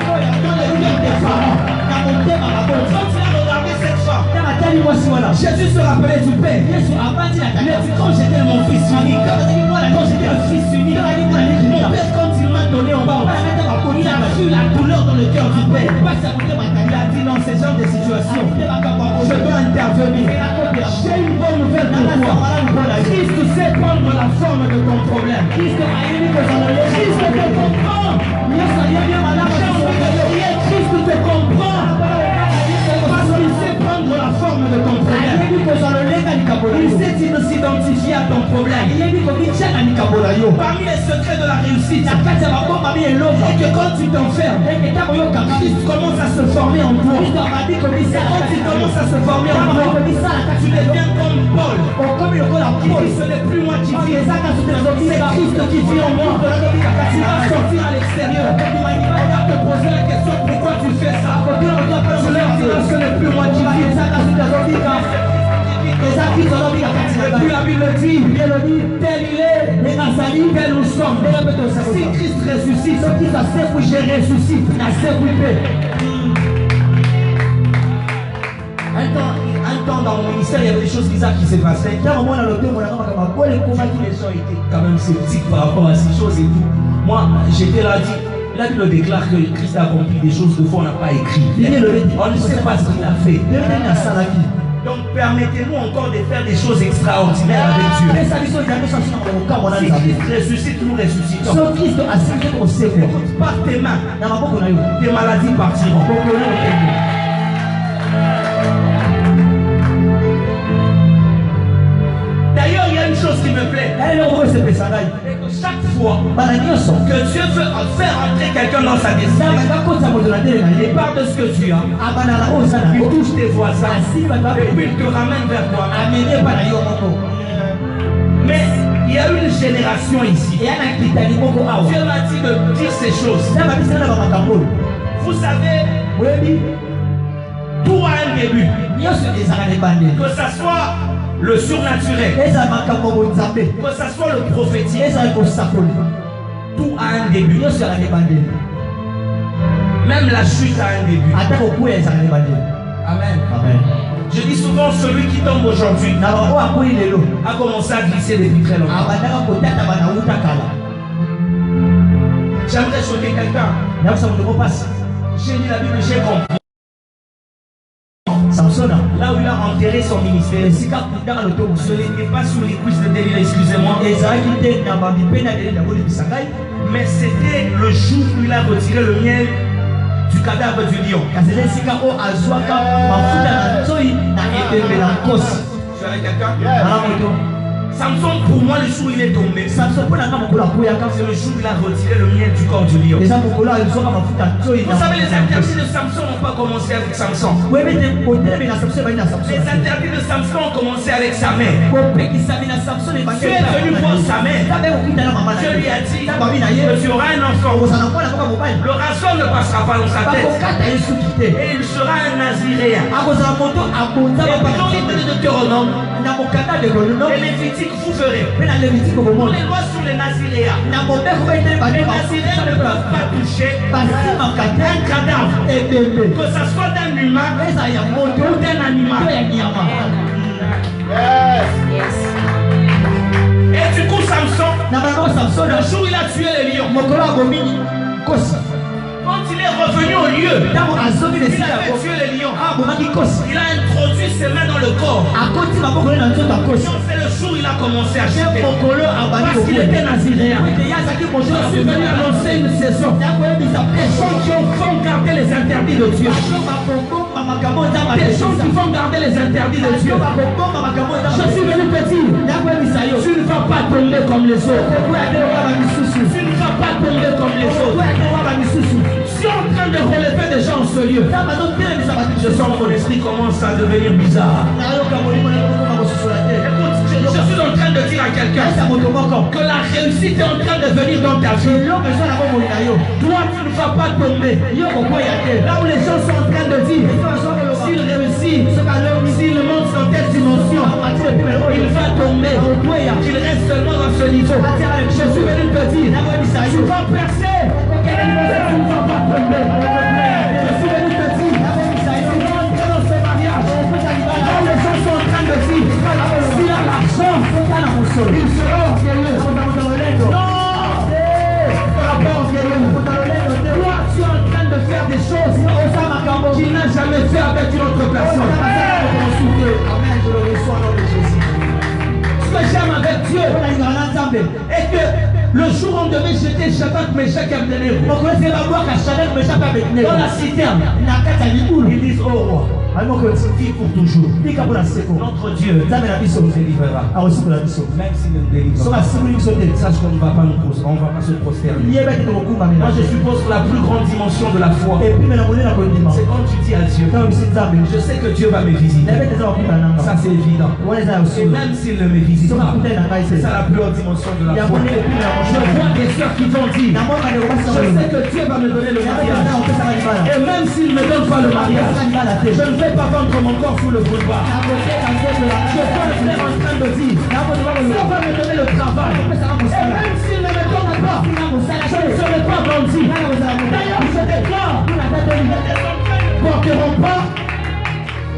dans le cœur des parents. Quand il a regardé cette femme, Jésus se rappelait du Père. Il a dit, quand j'étais mon fils unique, quand j'étais un fils unique, mon Père, quand il m'a donné en bas, il a vu la douleur dans le cœur du Père. Il a dit, dans ce genre de situation, je dois intervenir. J'ai une bonne nouvelle pour toi. Christ sait prendre la forme de ton problème. Christ te comprend. Christ te comprend. Parce qu'il sait prendre la forme de ton problème. Il sait s'identifier à ton problème. Parmi les secrets de la réussite, et que quand tu t'enfermes, Christ commence à se former en toi. Quand il commence à se former en toi, tu deviens comme Paul. Ce n'est plus moi qui vis, c'est Christ qui vit en moi. Tu vas sortir à l'extérieur. On va te poser la question, pourquoi tu fais ça? Tu leur diras, ce n'est plus moi qui vis. Et puis la Bible dit, tel il est, tel nous sommes. Si Christ ressuscite, je ressuscite. Un temps dans mon ministère, il y avait des choses bizarres qui se passaient. Les gens étaient quand même sceptiques par rapport à ces choses et tout. Moi, j'étais là, dit, la Bible déclare que Christ a accompli des choses que fois on n'a pas écrit. On ne sait pas ce qu'il a fait. Donc permettez-nous encore de faire des choses extraordinaires avec Dieu. Si Christ ressuscite, nous ressuscitons. Par tes mains, tes maladies partiront. D'ailleurs, il y a une chose qui me plaît. Chaque fois que Dieu veut faire entrer quelqu'un dans sa destinée, il part de ce que tu as, il touche tes voisins, et puis il te ramène vers toi. Mais il y a une génération ici. Dieu m'a dit de dire ces choses. Vous savez, tout a un début. Que ce soit le surnaturel, que ce soit le prophétique, tout a un début. Même la chute a un début. Amen. Je dis souvent, celui qui tombe aujourd'hui a commencé à glisser depuis très longtemps. J'aimerais choquer quelqu'un. J'ai lu la Bible, j'ai compris. Là où il a enterré son ministère, ce n'était pas sous les cuisses de Délire, excusez-moi. Mais c'était le jour où il a retiré le miel du cadavre du lion. Tu es avec quelqu'un? Samson, pour moi, le jour où il est tombé, c'est le jour où il a retiré le miel du corps du lion. Vous savez, les interdits de Samson n'ont pas commencé avec Samson. Les interdits de Samson ont commencé avec sa mère. Dieu est venu voir sa mère. Dieu lui a dit que tu auras un enfant. Le rasoir ne passera pas dans sa tête. Et il sera un naziréen. Et dans les de Deutéronome, et Lévitique, vous ferez pour les lois sur les naziréens. Les naziréens ne peuvent pas toucher un cadavre, que ce soit d'un humain ou d'un animal. Et du coup, Samson, le jour où il a tué les lions, quand il est revenu au lieu, il avait tué les lions. Il a introduit ses mains dans le corps. C'est le jour où il a commencé à chuter. Parce qu'il était naziréen. Je suis venu annoncer une saison. Des gens qui vont garder les interdits de Dieu. Des gens qui vont garder les interdits de Dieu. Je suis venu te dire, tu ne vas pas tomber comme les autres. Tu ne vas pas tomber comme les autres. Je suis en train de relever des gens en ce lieu. Je sens que mon esprit commence à devenir bizarre. Écoute, je suis en train de dire à quelqu'un que la réussite est en train de venir dans ta vie. Toi, tu ne vas pas tomber. Là où les gens sont en train de dire, s'il réussit, s'il monte dans telle dimension, il va tomber. Qu'il reste seulement dans ce niveau. Je suis venu te dire, tu vas percer. Tu ne vas pas tomber. Je suis venu te dire, tu vas entrer dans ce mariage. Là où les gens sont en train de dire, s'il a l'argent, il sera orgueilleux. Non! Toi, tu es en train de faire des choses qu'il n'a jamais fait avec une autre personne. Amen, je le reçois au nom de Jésus. Ce que j'aime avec Dieu, est que le jour où on devait jeter Shadrach, Meshach et Abednego dans la citerne, ils disent au roi, vis pour toujours. Notre Dieu nous délivrera. Même s'il ne nous délivre pas, sache qu'on ne va pas se prosterner. Moi je suppose que la plus grande dimension de la foi, c'est quand tu dis à Dieu, je sais que Dieu va me visiter. Ça c'est évident. Et même s'il ne me visite pas, c'est ça la plus haute dimension de la foi. Je vois des soeurs qui vont dire, je sais que Dieu va me donner le mariage. Et même s'il ne me donne pas le mariage, je ne vais pas vendre mon corps sous le boulevard. Je vois le frère en train de dire, Dieu va me donner le travail. Et même s'il ne me donne pas, je ne serai pas bandit. D'ailleurs, je déclare,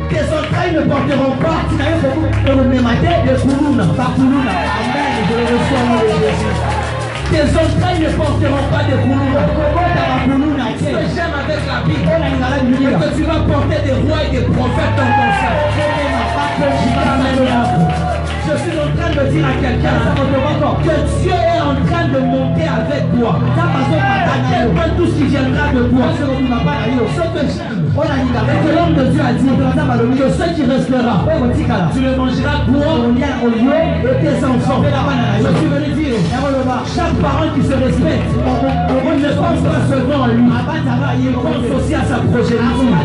tes entrailles ne porteront pas de Koulouna. Amen, je le reçois au nom de Jésus. Tes entrailles ne porteront pas de Koulouna. Ce que j'aime avec la Bible, c'est que tu vas porter des rois et des prophètes dans ton sein. Je suis en train de dire à quelqu'un que Dieu est en train de monter avec toi. À quel point tout ce qui viendra de toi. Ce que l'homme de Dieu a dit, que ce qui restera, tu le mangeras toi et tes enfants. Je suis venu dire, chaque parent qui se respecte, il ne pense pas seulement à lui, il pense aussi à sa progéniture.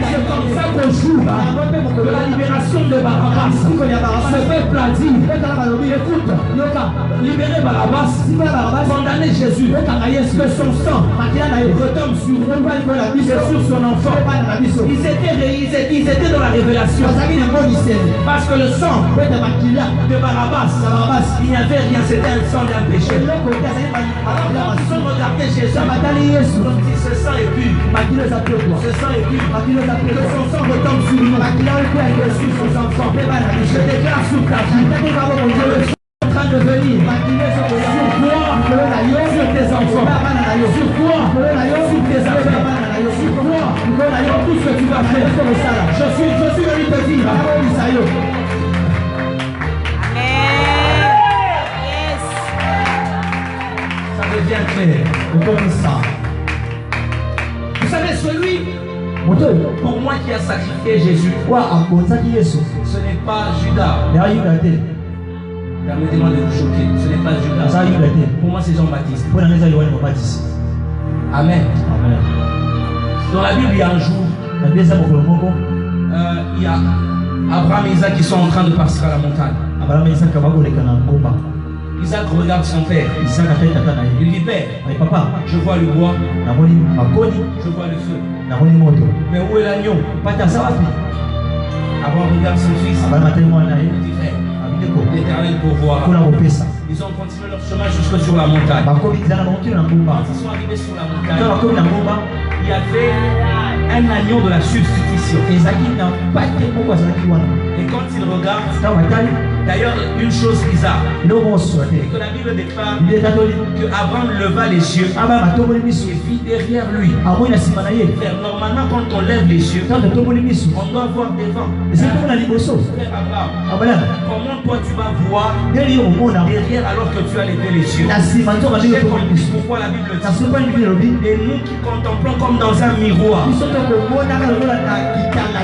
C'est comme ça qu'on joue de la libération de Barabbas. Ce peuple a dit, écoute, libérer Barabbas, condamner Jésus, que son sang retombe sur lui et sur son enfant. Ils étaient dans la révélation. Parce que le sang de Barabbas, il n'y avait rien, c'était un sang d'un péché. Alors ils ont regardé Jésus, ce sang est pur. Ce sang est pur. Que son sang retombe sur nous et sur ses enfants. Je déclare sur ta vie, le sang est en train de venir sur toi, sur tes enfants, sur toi, sur tes affaires, sur toi, tout ce que tu vas faire. Je suis venu te dire, ça devient clair. Vous savez, celui pour moi qui a sacrifié Jésus, ce n'est pas Judas. Permettez-moi de vous choquer, ce n'est pas Judas. Pour moi, c'est Jean-Baptiste. Amen. Dans la Bible, il y a un jour, il y a Abraham et Isaac qui sont en train de partir à la montagne. Isaac regarde son père. Il dit, père, je vois le bois, je vois le feu. Mais où est l'agneau? Abraham regarde son fils. Il dit, frère, l'Éternel pour voir. Ils ont continué leur chemin jusque sur la montagne. Quand ils sont arrivés sur la montagne, il y avait un agneau de la substitution. Et quand ils regardent, d'ailleurs, une chose bizarre, c'est que la Bible déclare que Abraham leva les yeux et vit derrière lui. Normalement, quand on lève les yeux, on doit voir devant. Frère Abraham, comment toi tu vas voir derrière alors que tu as levé les yeux? J'ai compris pourquoi la Bible dit. Et nous qui contemplons comme dans un miroir.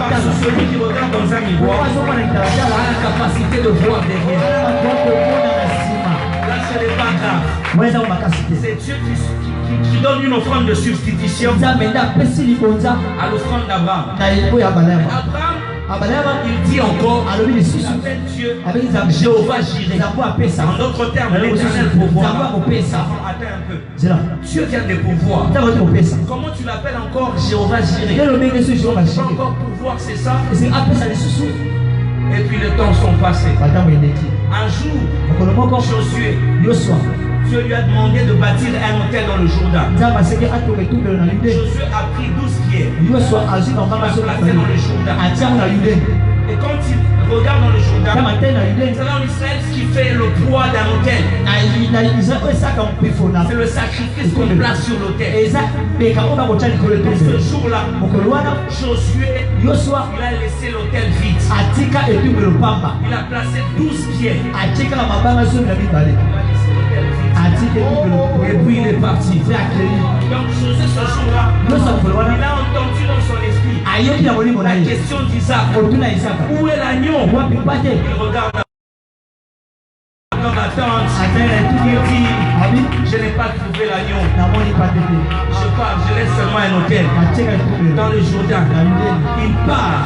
Parce que celui qui regarde dans un miroir a la capacité de voir derrière. Là, ce n'est pas grave. C'est Dieu qui donne une offrande de substitution à l'offrande d'Abraham. Abraham, il dit encore, il appelle Dieu Jéhovah Jireh. En d'autres termes, l'Éternel pourvoira. Attends un peu. Dieu vient de pourvoir. Comment tu l'appelles encore Jéhovah Jireh? Pas encore pourvoir, c'est ça? Et puis les temps sont passés. Un jour, Josué, Dieu lui a demandé de bâtir un hôtel dans le Jourdain. Josué a pris 12 pierres. Il a placé dans le Jourdain. Et quand il regarde dans le Jourdain, c'est là en Israël ce qui fait le poids d'un hôtel. C'est le sacrifice qu'on place sur l'hôtel. Et ce jour-là, Josué, il a laissé l'hôtel vide. Il a placé 12 pierres. Il a laissé l'hôtel vide. Et puis il est parti. Donc Josué ce jour-là, il a entendu dans son esprit la question d'Isaac. Où est l'agneau? Il regarde dans ma tente. Il dit, je n'ai pas trouvé l'agneau. Je pars, je laisse seulement un hôtel dans le Jourdain. Il part.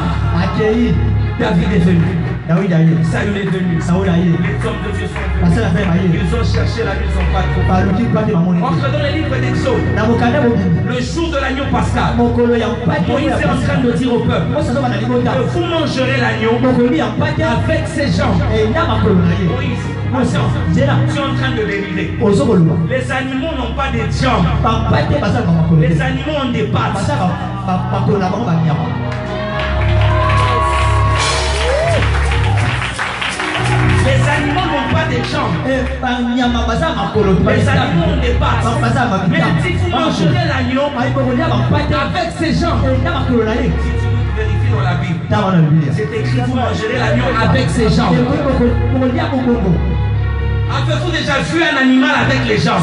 David est venu. Saül est venu. Les hommes de Dieu sont venus. Ils ont cherché la nuit, ils n'ont pas trouvé. Entre dans les livres d'Exode, le jour de l'agneau pascal, Moïse est en train de dire au peuple que vous mangerez l'agneau avec ses jambes. Moïse, tu es en train de dériver. Les animaux n'ont pas des jambes. Les animaux ont des pattes. Les animaux n'ont pas de jambes. Les animaux ont des pattes. Mais si vous mangerez l'agneau avec ses jambes, si tu vérifies dans la Bible. C'est écrit, vous mangerez l'agneau avec ses jambes. Avez-vous déjà vu un animal avec les jambes?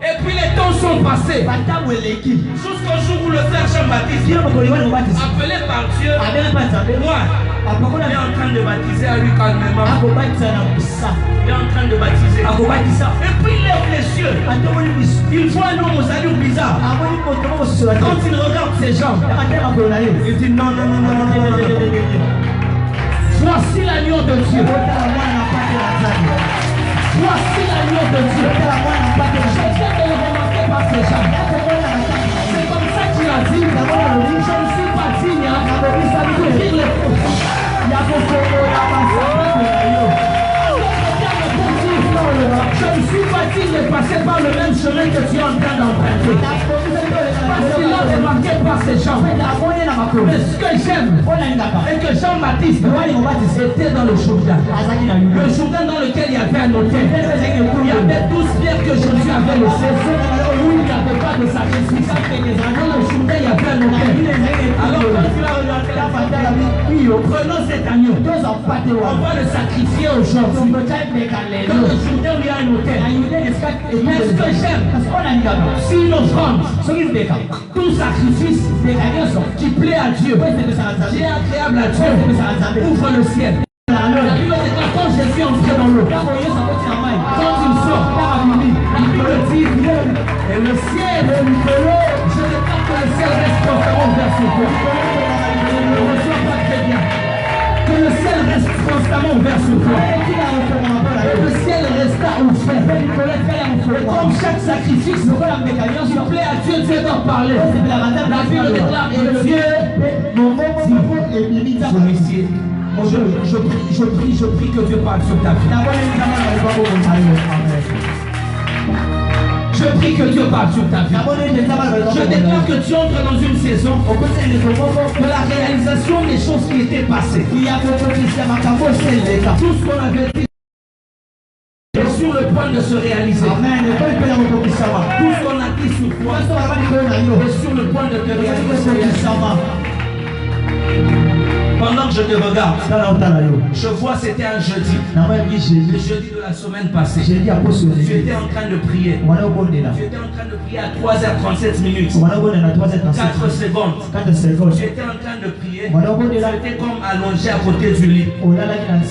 Et puis les temps sont passés. Jusqu'au jour où le frère Jean-Baptiste, appelé par Dieu, moi, il est en train de baptiser à lui calmement. Il est en train de baptiser. Et puis il lève les yeux. Il voit un homme aux allures bizarres. Quand il regarde ses jambes, il dit non, non, non, non, non, non, non. Voici l'agneau de Dieu. Voici l'agneau de Dieu. Je viens de le remarquer par ses jambes. C'est comme ça qu'il a dit. Je ne suis pas digne d'ouvrir les poches. Je ne suis pas digne de passer par le même chemin que tu es en train d'emprunter. Parce qu'il a remarqué par ses jambes. Mais ce que j'aime, et que Jean-Baptiste était dans le Jourdain. Le Jourdain dans lequel il y avait un hôtel. Il y avait 12 pierres que Jésus avait laissées. Où il n'y avait pas de sacrifice. Dans le Jourdain, il y avait un hôtel. Alors quand tu as regardé la bataille, prenons cet agneau. On va le sacrifier aujourd'hui. Dans le Jourdain, il y a un hôtel. Mais ce que j'aime, si une offrande, tout sacrifice qui plaît à Dieu, qui est agréable à Dieu, ouvre le ciel. La Bible dit que quand Jésus est entré dans l'eau, quand il sort, il peut le dire, et le ciel, je déclare que le ciel reste constamment ouvert sur toi. Je ne le reçois pas très bien. Que le ciel reste constamment ouvert sur toi. Le ciel resta ouvert. Et comme chaque sacrifice qui plaît à Dieu, Dieu doit parler. La Bible déclare que Dieu je prie que Dieu parle sur ta vie. Je prie que Dieu parle sur ta vie. Je déclare que tu entres dans une saison de la réalisation des choses qui étaient passées. Tout ce qu'on avait dit est sur le point de se réaliser. Tout ce qu'on a dit sur toi est sur le point de te réaliser. Pendant que je te regarde, je vois c'était un jeudi. Le jeudi de la semaine passée. Tu étais en train de prier. Tu étais en train de prier à 3h37 minutes. 4 secondes. Tu étais en train de prier. Tu étais comme allongé à côté du lit. Tu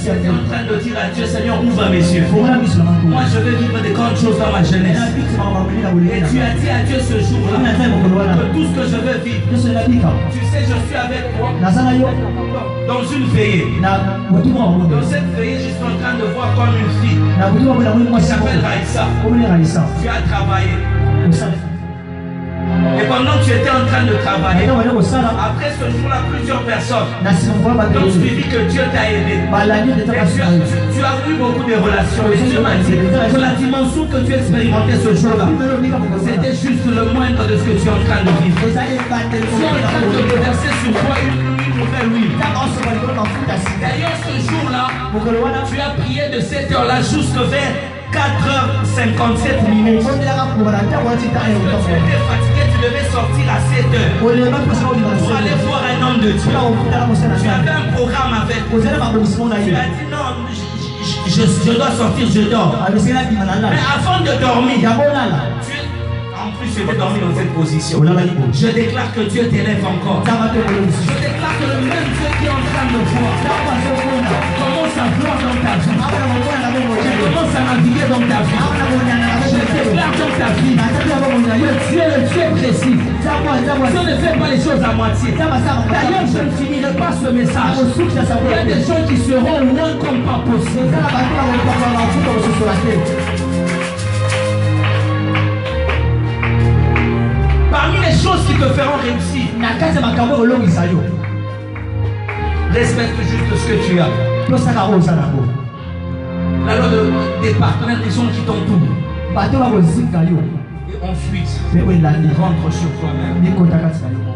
étais en train de dire à Dieu, Seigneur, ouvre mes yeux. Moi je veux vivre des grandes choses dans ma jeunesse. Et tu as dit à Dieu ce jour-là que tout ce que je veux vivre, tu sais, je suis avec toi. Dans une veillée. Dans cette veillée, je suis en train de voir comme une fille. Elle s'appelle Raïssa. Tu as travaillé. Et pendant que tu étais en train de travailler, après ce jour-là, plusieurs personnes ont suivi que Dieu t'a aidé. Et tu as eu beaucoup de relations. Et Dieu m'a dit que la dimension que tu expérimentais ce jour-là, c'était juste le moindre de ce que tu es en train de vivre. Tu es en train de verser sur toi une nouvelle huile. D'ailleurs, ce jour-là, tu as prié de cette heure-là jusqu'à vers 4h57 minutes. Parce que tu étais fatigué, tu devais sortir à 7h pour aller voir un homme de Dieu. Tu avais un programme avec. Tu as dit non, je dois sortir, je dors. Mais avant de dormir, en plus je vais dormir dans cette position. Je déclare que Dieu t'élève encore. Je déclare que le même Dieu qui est en train de voir commence à voir dans ta vie. Commence à naviguer dans ta vie. Je déclare dans ta vie que Dieu est précis. Dieu ne fait pas les choses à moitié. D'ailleurs, je ne finirai pas ce message. Il y a des gens qui seront loin comme pas possible. Parmi les choses qui te feront réussir, respecte juste ce que tu as. La loi des partenaires, des gens qui t'entourent. Et on fuite. Rentre sur toi-même.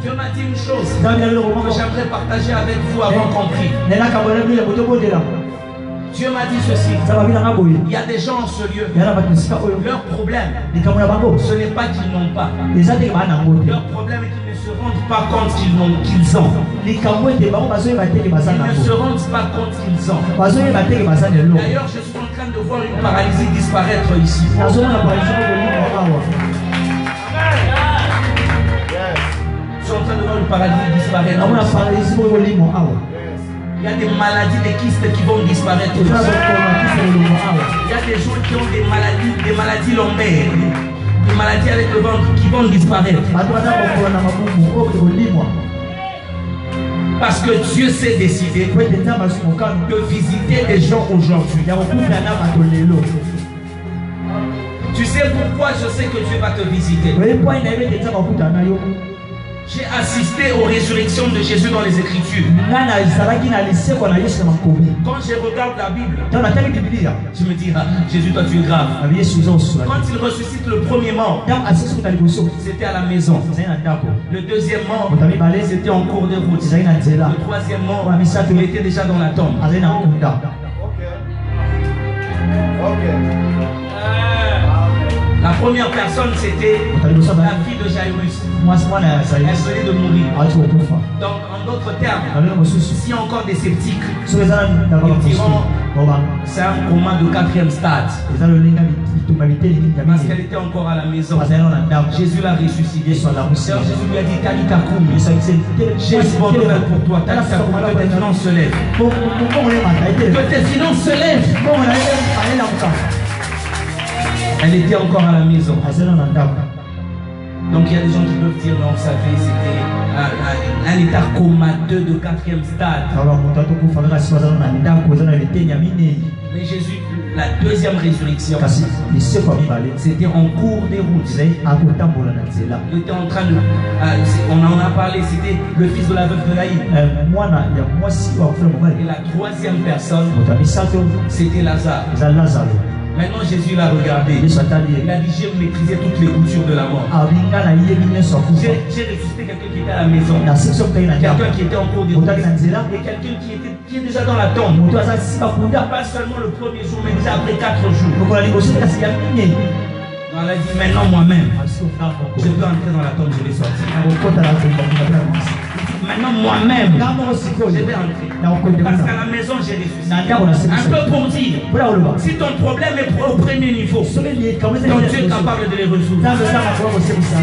Dieu m'a dit une chose que j'aimerais partager avec vous avant qu'on prie. Dieu m'a dit ceci. Il y a des gens en ce lieu. Leur problème, ce n'est pas qu'ils n'ont pas. Leur problème est qu'ils ne se rendent pas compte qu'ils ont. Ils ne se rendent pas compte qu'ils ont. D'ailleurs, je suis en train de voir une paralysie disparaître ici. Je suis en train de voir une paralysie disparaître. Il y a des maladies, des kystes qui vont disparaître. Il y a des gens qui ont des maladies lombaires, des maladies avec le ventre qui vont disparaître. Parce que Dieu s'est décidé de visiter des gens aujourd'hui. Tu sais pourquoi je sais que Dieu va te visiter? J'ai assisté aux résurrections de Jésus dans les Écritures. Quand je regarde la Bible, je me dis, ah, Jésus, toi tu es grave. Quand il ressuscite le premier mort, c'était à la maison. Le deuxième mort, c'était en cours de route. Le troisième mort, il était déjà dans la tombe. La première personne, c'était la fille de Jairus. Elle venait de mourir. Donc, en d'autres termes, s'il y a encore des sceptiques, ils diront c'est un coma de 4e stade. Parce qu'elle était encore à la maison. Jésus l'a ressuscité. Jésus lui a dit Talita Koum. J'ai une bonne nouvelle pour toi. Talita Koum, que tes finances se lèvent. Que tes finances se lèvent. Elle était encore à la maison. Donc il y a des gens qui peuvent dire non, ça fait c'était un état comateux de 4e stade. Mais Jésus, la deuxième résurrection, c'était en cours des routes. Il était en train de... on en a parlé, c'était le fils de la veuve de Naïm. Et la troisième personne, c'était Lazare. Maintenant Jésus l'a regardé. Il a dit j'ai maîtrisé toutes les boutures de la mort. J'ai ressuscité quelqu'un qui était à la maison, quelqu'un qui était en cours de route, et quelqu'un qui est déjà dans la tombe. Pas seulement le premier jour, mais déjà après 4 jours. Non, elle a dit maintenant moi-même, je peux entrer dans la tombe, je vais sortir. Maintenant moi-même, je vais entrer. Parce qu'à la maison j'ai ressuscité. Un peu pour dire, si ton problème est au premier niveau, ton Dieu est capable de les résoudre.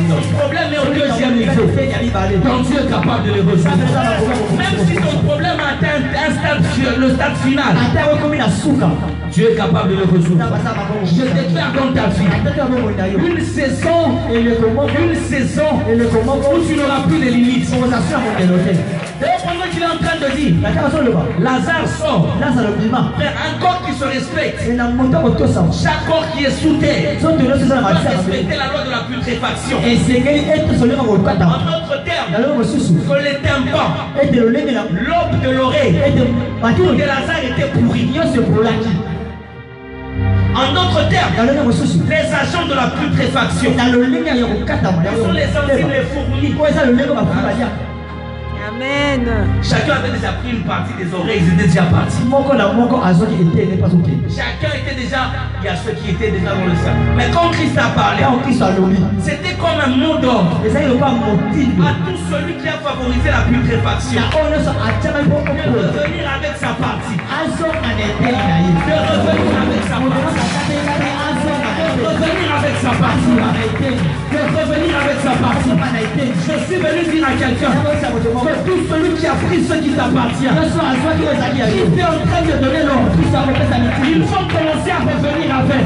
Ton problème est au deuxième niveau, ton Dieu est capable de les résoudre. Même si ton problème atteint le stade final, Dieu est capable de le résoudre. Je déclare dans ta vie une saison où tu n'auras plus de limites. D'ailleurs, pendant qu'il est en train de dire, Lazare sort. Frère, un corps qui se respecte, chaque corps qui est sous terre doit respecter la loi de la putréfaction. En d'autres termes, que les tympans, l'aube de l'oreille de Lazare était pourri. En d'autres termes, les agents de la putréfaction, ils sont les enzymes, les fourmis. Amen. Chacun avait déjà pris une partie des oreilles, ils étaient déjà partis. Chacun était déjà, il y a ceux qui étaient déjà dans le sang. Mais quand Christ a parlé, c'était comme un mot d'ordre à tout celui qui a favorisé la putréfaction de revenir avec sa partie. De revenir avec sa partie. De revenir avec sa partie. Je suis venu dire à quelqu'un que tout celui qui a pris ce qui t'appartient, qui est en train de donner l'ordre, il faut commencer à revenir avec.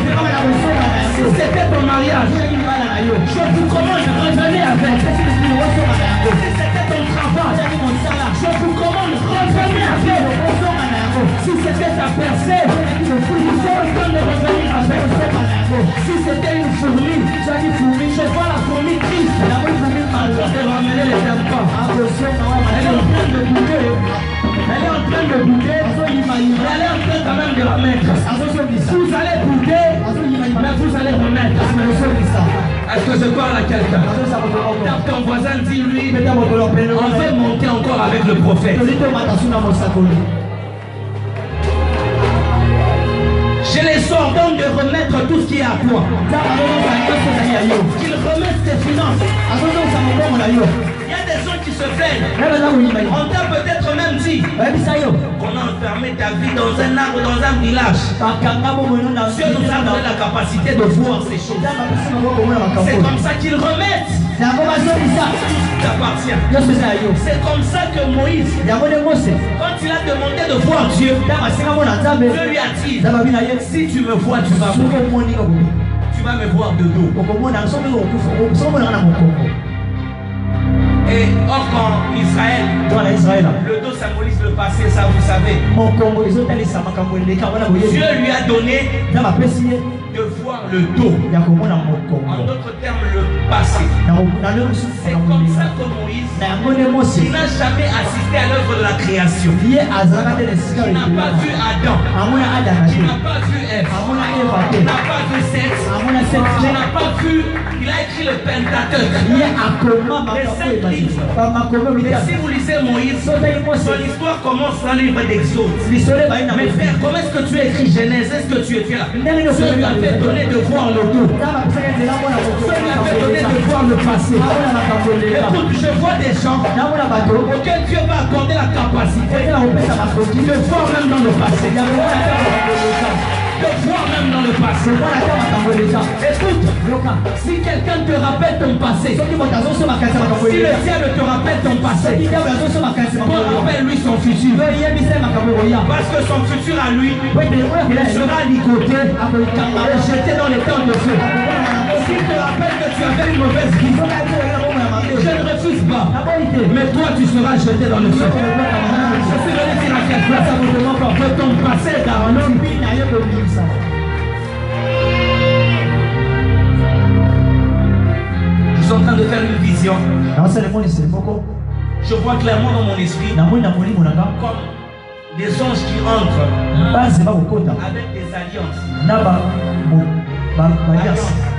Si c'était ton mariage, je vous commande de revenir avec. Si c'était ton travail, je vous commande de revenir avec. Si c'était ta percée, il faut de revenir avec. Si c'était une fourmi, je vois la fourmi triste. Elle va ramener les tympans. Elle est en train de bouger. Elle est en train de bouger. Elle est en train quand même de la mettre. Vous allez bouger, mais vous allez remettre. Est-ce que je parle à quelqu'un? Tape ton voisin, dis-lui, on veut monter encore avec le prophète. Je les ordonne de remettre tout ce qui est à toi. Qu'ils remettent tes finances. Il y a des gens qui se plaignent. On t'a peut-être même dit qu'on a enfermé ta vie dans un arbre, dans un village. Dieu nous a donné la capacité de voir ces choses. C'est comme ça qu'ils remettent. C'est comme ça que Moïse, quand il a demandé de voir Dieu, Dieu lui a dit, si tu me vois, tu vas me voir de dos. Et or qu'en Israël, le dos symbolise le passé, ça vous savez. Dieu lui a donné de voir le dos. En d'autres termes, le passé. C'est comme ça que Moïse, il n'a jamais assisté à l'œuvre de la création. Il n'a pas vu Adam. Il n'a pas vu Ève. Il n'a pas vu Seth. Il n'a pas vu. Il a écrit le Pentateuque. Les 5 livres. Et si vous lisez Moïse, son histoire commence dans le livre d'Exode. Mais frère, comment est-ce que tu écris Genèse? Est-ce que tu écris là? Dieu lui a fait donner de voir le dos. Dieu lui a fait donner de voir le passé. Écoute, je vois des gens auxquels Dieu va accorder la capacité de voir même dans le passé. De voir même dans le passé. Écoute, si quelqu'un te rappelle ton passé, si le diable te rappelle ton passé, rappelle-lui son futur. Parce que son futur à lui sera ligoté et jeté dans les temps de feu. S'il te rappelle que tu avais une mauvaise vie, je ne refuse pas. Mais toi, tu seras jeté dans le feu. Je suis venu dire à quelqu'un, ça vous demande pas que ton passé dans un homme. Je suis en train de faire une vision. Je vois clairement dans mon esprit comme des anges qui entrent avec des alliances.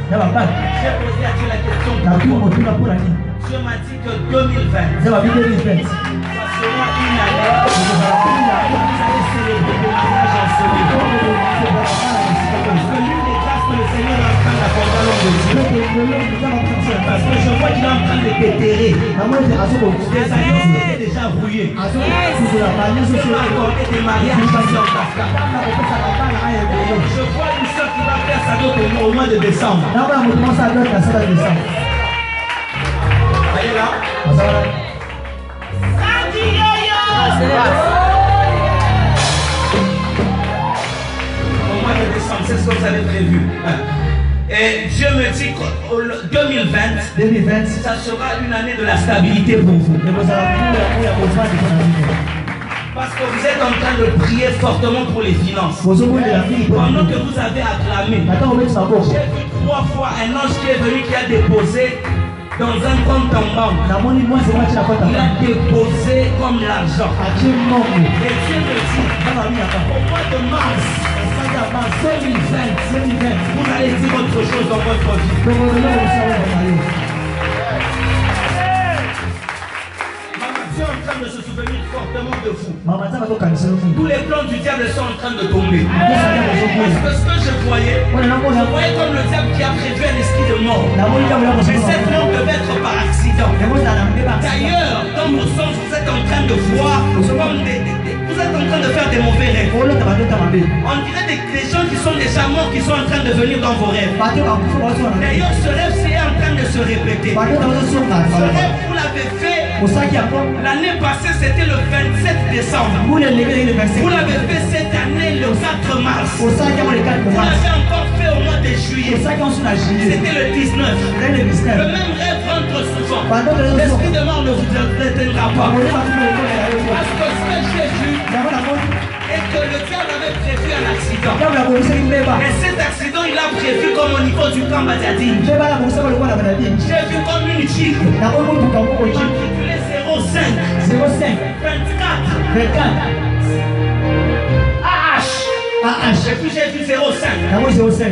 J'ai posé à Dieu la question. Dieu m'a dit que 2020 ça sera une année où vous allez célébrer le mariage ensoleillé. L'une des grâces que le Seigneur est en train d'accorder à l'homme de Dieu. Parce que je vois qu'il est en train de déterrer. Les alliances étaient déjà brouillées. Dieu m'a accordé des mariages ici en Cascade. Je vois une soeur qui va faire sa dot au mois de décembre. Allez là. Au mois de décembre, c'est ce que vous avez prévu. Et Dieu me dit que 2020, ça sera une année de la stabilité pour vous. Parce que vous êtes en train de prier fortement pour les finances. Pendant que vous avez acclamé, j'ai vu 3 fois un ange qui est venu, qui a déposé dans un compte en banque. Il a déposé comme l'argent. Et Dieu me dit, au mois de mars 2020, vous allez dire autre chose dans votre vie. Dieu est en train de se souvenir fortement de vous. Tous les plans du diable sont en train de tomber. Parce que ce que je voyais comme le diable qui a prévu un esprit de mort. Mais cette mort devait être par accident. D'ailleurs, dans vos sens, vous êtes en train de voir comme vous êtes en train de faire des mauvais rêves. On dirait des gens qui sont déjà morts, qui sont en train de venir dans vos rêves. D'ailleurs, ce rêve, c'est en train de se répéter. Ce rêve, vous l'avez fait. L'année passée, c'était le 27 décembre. Vous l'avez fait cette année, le 4 mars. Vous l'avez encore fait au mois de juillet. C'était le 19. Le même rêve rentre souvent. L'esprit de mort ne vous détiendra pas. Parce que ce que j'ai vu est que le diable avait prévu un accident. Et cet accident, il a prévu comme au niveau du camp Badiadine. J'ai vu comme une chic. Intitulé 05 24 AH. J'ai vu 05.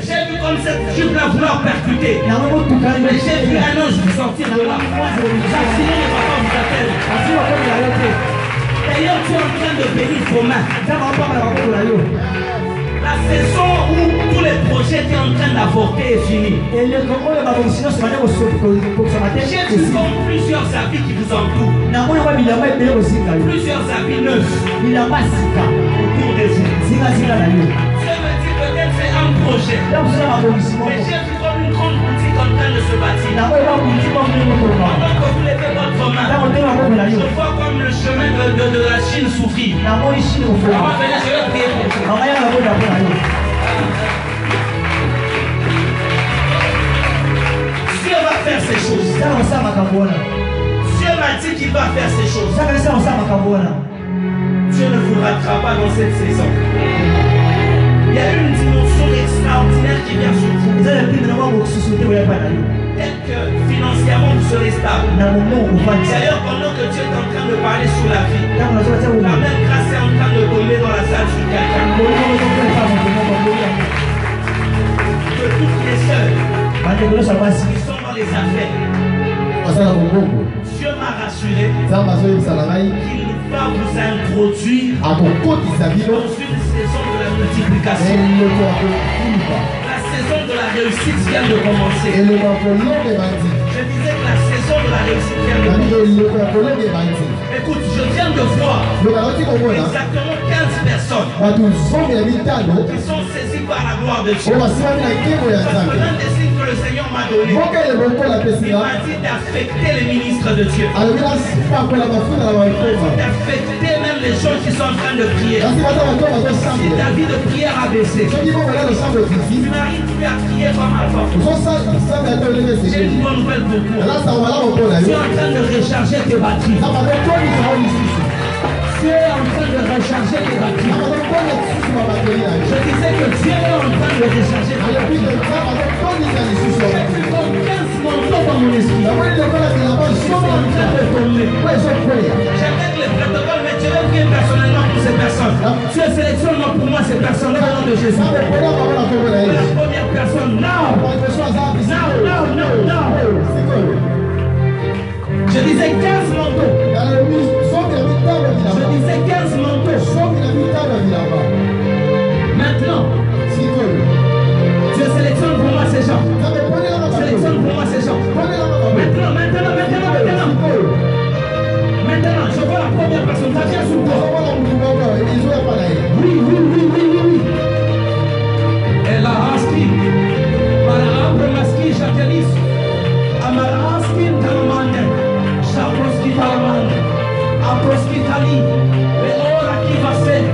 J'ai vu comme cette jupe là vouloir percuter. Mais j'ai vu un ange sortir de là. J'accélère et papa vous appelle. D'ailleurs, tu es en train de bénir vos mains. La saison où tous les projets étaient en train d'avorter est finie. J'ai vu comme plusieurs habits qui vous entourent. Plusieurs habits neufs autour de vous. Dieu me dit peut-être c'est un projet. Mais j'ai vu comme une grande boutique en train de se bâtir. Pendant que vous levez votre main, je vois comme le chemin de la Chine s'ouvrir. On va venir, je vais prier pour vous. Dieu va faire ces choses. Dieu m'a dit qu'il va faire ces choses. Dieu ne vous rattrapera pas dans cette saison. Il y a une dimension extraordinaire qui vient sur vous. Peut-être que financièrement vous serez stable. D'ailleurs, pendant que Dieu est en train de parler sur la vie, la même grâce est en train de tomber dans la salle sur quelqu'un. Que toutes les sœurs qui sont dans les affaires, Dieu m'a rassuré qu'il va vous introduire dans une saison de la multiplication. La saison de la réussite vient de commencer. Je disais que la saison de la réussite vient de commencer. Écoute, je viens de voir exactement 15 personnes qui sont saisies par la gloire de Dieu. Parce que l'un des signes que le Seigneur m'a donné, il m'a dit d'affecter les ministres de Dieu. D'affecter même les gens qui sont en train de prier. Si ta vie de prière a baissé, tu n'arrives plus à prier comme avant. J'ai une bonne nouvelle pour toi. Tu es en train de recharger tes batteries. Dieu est en train de recharger tes batteries. Je disais que Dieu est en train de recharger tes batteries. J'ai vu comme 15 manteaux dans mon esprit. Ils sont en train de tomber. J'aimerais que les protocoles, mais tu veux prier personnellement pour ces personnes. Tu sélectionnes pour moi ces personnes au nom de Jésus. La première personne, now. Je disais 15 manteaux. Je disais 15 manteaux. Maintenant, Dieu sélectionne pour moi ces gens. Sélectionne pour moi ces gens. Maintenant, je vois la première personne. Ça vient sous toi. Oui. Elle a aski. Para maski jatelis. Amara aski talamande. Shaproski talamande. Aproskitali. Le ora qui va faire.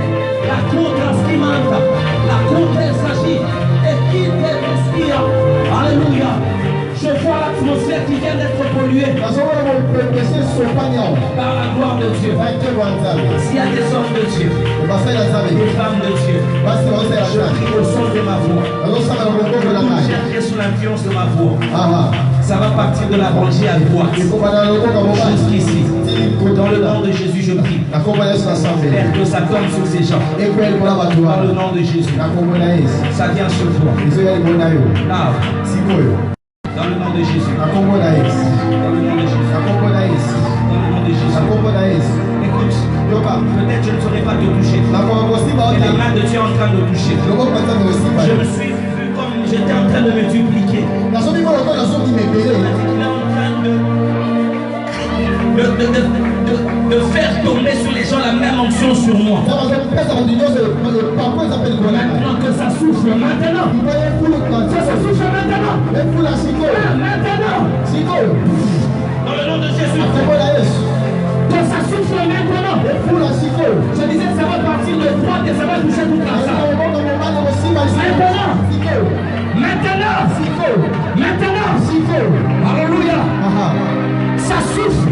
La contre skimanta. La contre s'agit. Et qui t'espia. Alléluia. Je vois l'atmosphère qui vient d'être polluée par la gloire de Dieu. S'il y a des hommes de Dieu, des femmes de Dieu, je prie au son de ma voix. J'ai sous l'influence de ma voix. Ça va partir de la rangée à droite jusqu'ici. Dans le nom de Jésus, je prie. Père, que ça tombe sur ces gens. Dans le nom de Jésus. Ça vient sur toi. Là. Dans le nom de Jésus. Dans le nom de Jésus. Dans le nom de Jésus. Écoute, peut-être je ne saurais pas te toucher. Mais la main de Dieu est en train de toucher. Je me suis vu comme j'étais en train de me dupliquer. Il est en train de faire tomber sur les gens la même onction sur moi. Maintenant que ça souffle, maintenant. Que ça souffle maintenant. Maintenant. Dans le nom de Jésus. Que ça souffle maintenant. Je disais que ça va partir de droite et ça va toucher toute la salle. Maintenant. Alléluia. Ça souffle.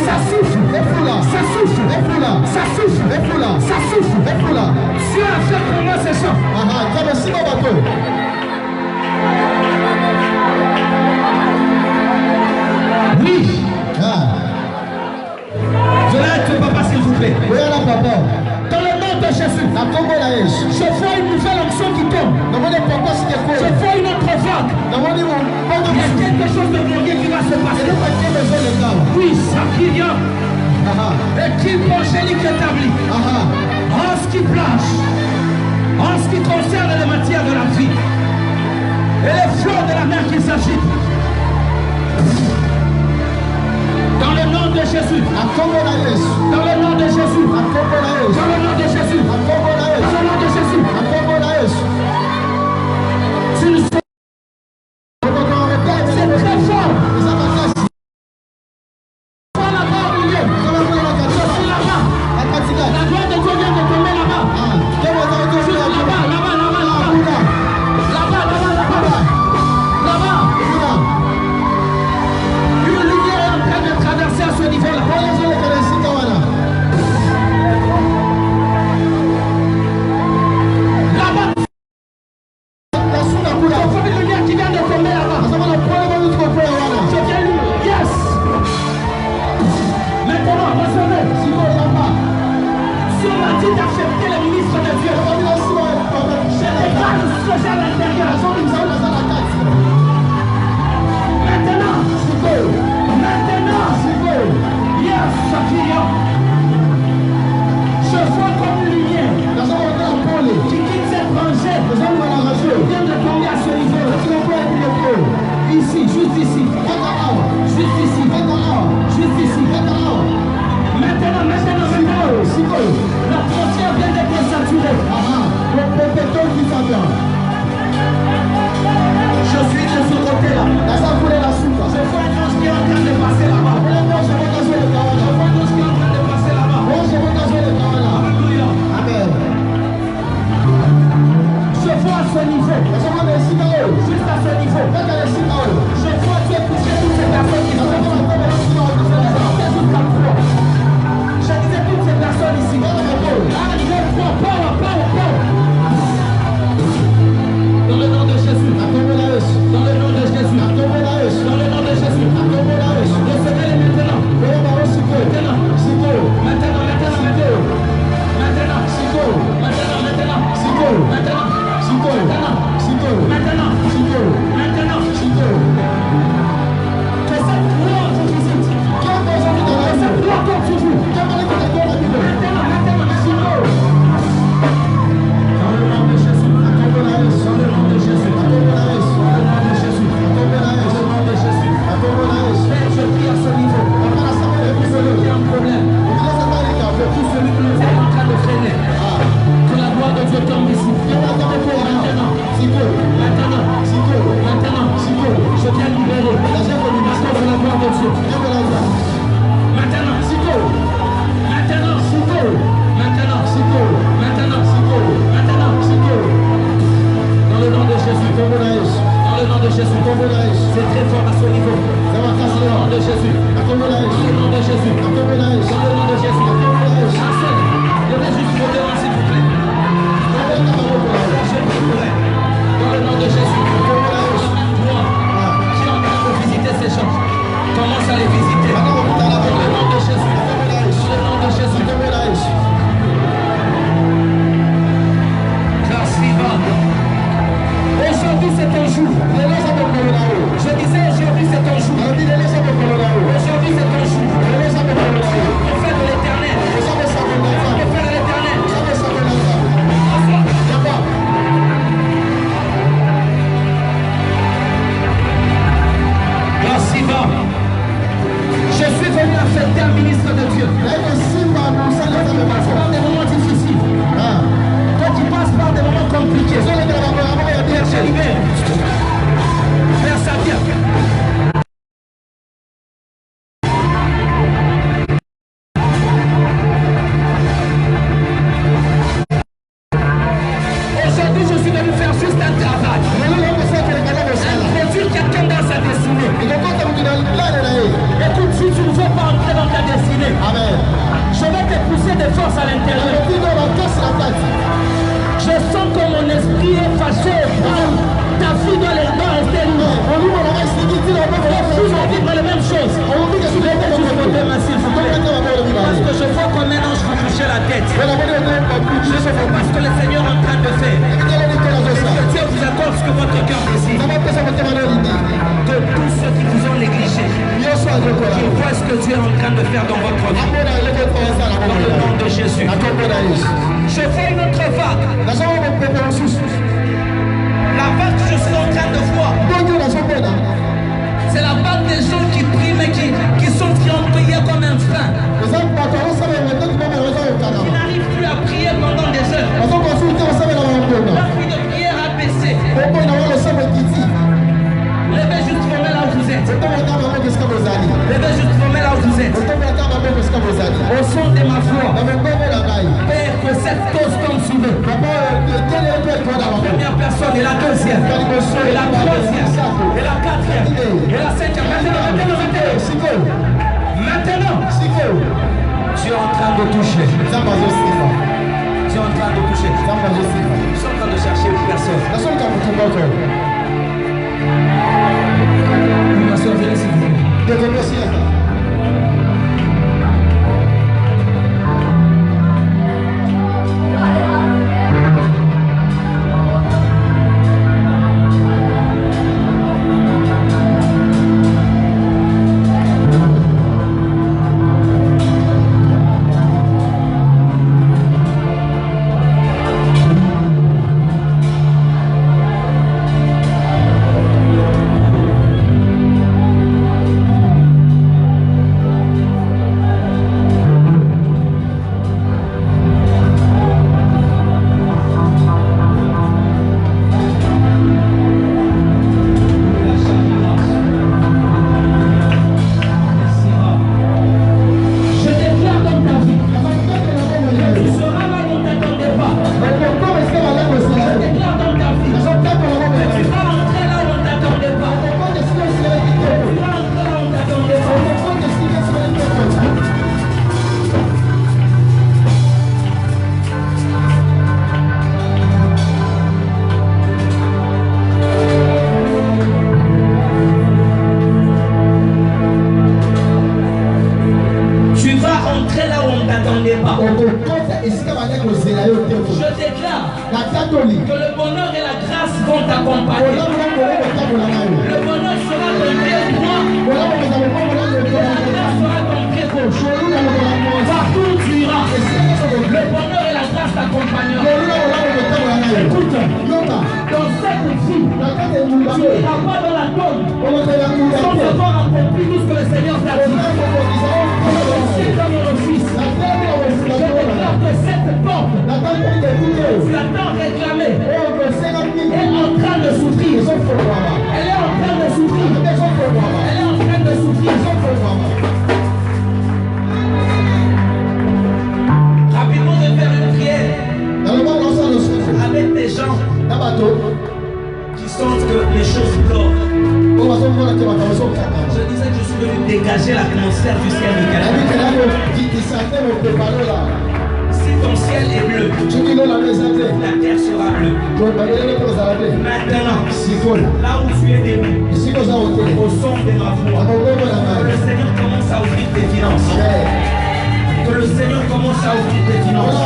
Ça souffle. Dieu a fait pour moi ces chants. Oui. Je l'aide, papa, s'il vous plaît. Dans le nom de Jésus, je vois une nouvelle onction qui tombe. Je vois une autre vague. Il y a quelque chose de glorieux qui va se passer. Oui, ça qui vient. Équipe angélique établie. En ski plage. En ce qui concerne les matières de la vie et les flots de la mer qui s'agitent, dans le nom de Jésus, dans le nom de Jésus, dans le nom de Jésus, dans le nom de Jésus, tu ne sais, c'est très fort. La gloire de Dieu vient de tomber là-bas. Là-bas. Une lumière est en train de traverser à ce niveau-là. Là-bas. Une lumière qui vient de tomber là-bas. Je viens lui. Yes. Maintenant, recevez. Si on m'a dit d'accepter le ministre de Dieu, je dégage ce que j'ai à l'intérieur. Maintenant, yes, Shakira. Je vois comme une lumière qui quitte cette rangée, qui vient de tomber à ce niveau. Ici, juste ici. Juste ici. Juste ici. Maintenant, la frontière vient d'être saturée. Je suis de ce côté-là. Je vois un ange qui est en train de passer là-bas. Alléluia. Amen. Je vois à ce niveau. Juste à ce niveau. Je vois Dieu toucher toutes ces personnes qui sont ici. Je disais toutes ces personnes ici. Je crois, power. Dans le nom de Jésus. Dans le nom de Jésus. Dans le nom de Jésus. Recevez-les maintenant. Maintenant. Que cette gloire vous visite. Que cette gloire continue. Maintenant. Dans le nom de Jésus. Dans le nom de Jésus. Dans le nom de Jésus. Dans le nom de Jésus. Père, je prie à ce niveau. Pour celui qui a un problème. Pour celui qui nous est en train de freiner. Que la gloire de Dieu tombe ici. Maintenant. Je viens libérer. Parce que la gloire de Dieu. Maintenant. Dans le nom de Jésus. Dans le nom de Jésus. C'est très fort à ce niveau. Dans le nom de Jésus. Dans le nom de Jésus. Dans le nom de Jésus. Je vais juste vous demander s'il vous plaît. Dans le nom de Jésus. Toi, qui est en train de visiter ces gens, commence à les visiter. Dans le nom de Jésus. Dans le nom de Jésus. Grâce vivante. Aujourd'hui c'est un jour. Je disais aujourd'hui c'est un jour. Aujourd'hui c'est un jour. On fait de l'éternel. On fait de l'éternel. Grâce vivante. Je suis venu affecter un ministre de Dieu. Toi qui passes par des moments difficiles. Toi qui passes par des moments compliqués. Père, je libère. Père, ça vient. Aujourd'hui, je suis venu faire juste un travail. Introduire quelqu'un dans sa destinée. Écoute, si tu ne veux pas entrer dans ta destinée, je vais te pousser de force à l'intérieur. Je sens que mon esprit est fâché. Ta fille doit rester libre. Les filles vont vivre les mêmes choses. Parce que je vois comme un ange vous toucher la tête. Je sais pas ce que le Seigneur est en train de faire. Que Dieu vous accorde ce que votre cœur désire. Que tous ceux qui vous ont négligé, qu'ils voient ce que Dieu est en train de faire dans votre vie. Dans le nom de Jésus. Je fais une autre vague. La vague que je suis en train de voir, c'est la vague des gens qui prient mais qui sont priés comme un frein. Qui n'arrivent plus à prier pendant des heures. Leur cri de prière a baissé. Levez juste vos mains là où vous êtes. Levez juste vos mains là où vous êtes. Au son de ma voix. Père, que cette cause tombe sur eux. La première personne et la deuxième. Et la troisième. Et la quatrième. Et la cinquième. Maintenant. Tu es en train de toucher. Tu es en train de toucher. Ils sont en train de chercher une personne. Ma soeur, venez s'il vous plaît. Que le bonheur et la grâce vont t'accompagner. Le bonheur sera ton pied droit. La grâce sera ton pied gauche. Partout où tu iras, le bonheur et la grâce t'accompagneront. Écoute, dans cette vie, tu n'iras pas dans la tombe sans avoir accompli tout ce que le Seigneur t'a dit. C'est dans mon office. Je déclare que cette porte, tu l'attends réclamée, elle est en train de souffrir. Elle est en train de souffrir. Elle est en train de souffrir. Rapidement, je vais faire une prière avec des gens qui sentent que les choses pleurent. Je disais que je suis venu dégager l'atmosphère du ciel du Canada. Si ton ciel est bleu, la terre sera bleue. Maintenant, là où tu es debout, au son de ma voix, que le Seigneur commence à ouvrir tes finances. Que le Seigneur commence à ouvrir tes finances.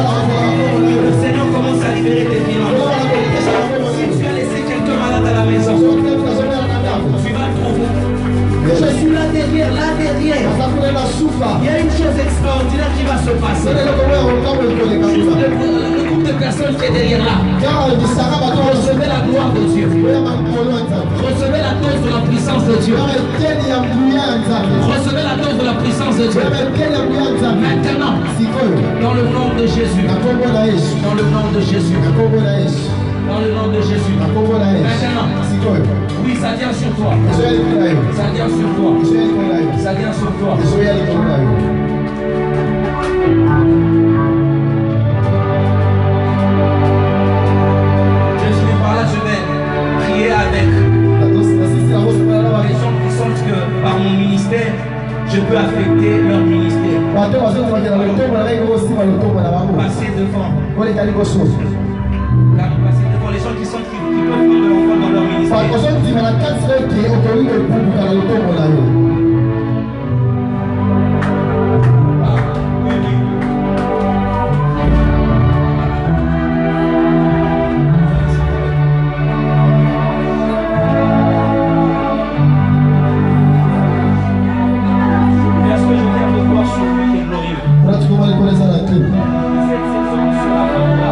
Que le Seigneur commence à libérer tes finances. Si tu as laissé quelqu'un malade à la maison, tu vas trouver. Je suis là derrière, là derrière. Il y a une chose extraordinaire qui va se passer. Le groupe de personnes qui est derrière là. Recevez la gloire de Dieu. Recevez la dose de la puissance de Dieu. Recevez la dose de la puissance de Dieu. Maintenant, dans le nom de Jésus. Dans le nom de Jésus. Dans le nom de Jésus. Maintenant, oui, ça vient sur toi. Ça vient sur toi. Ça vient sur toi. Je finis par là, je vais prier avec les gens qui sentent que par mon ministère, je peux affecter leur ministère. Passer devant. Les gens qui sentent qu'ils peuvent prendre de l'enfant dans leur ministère. Est-ce que je viens de voir sur lui qui est glorieux? Cette saison sera pour moi.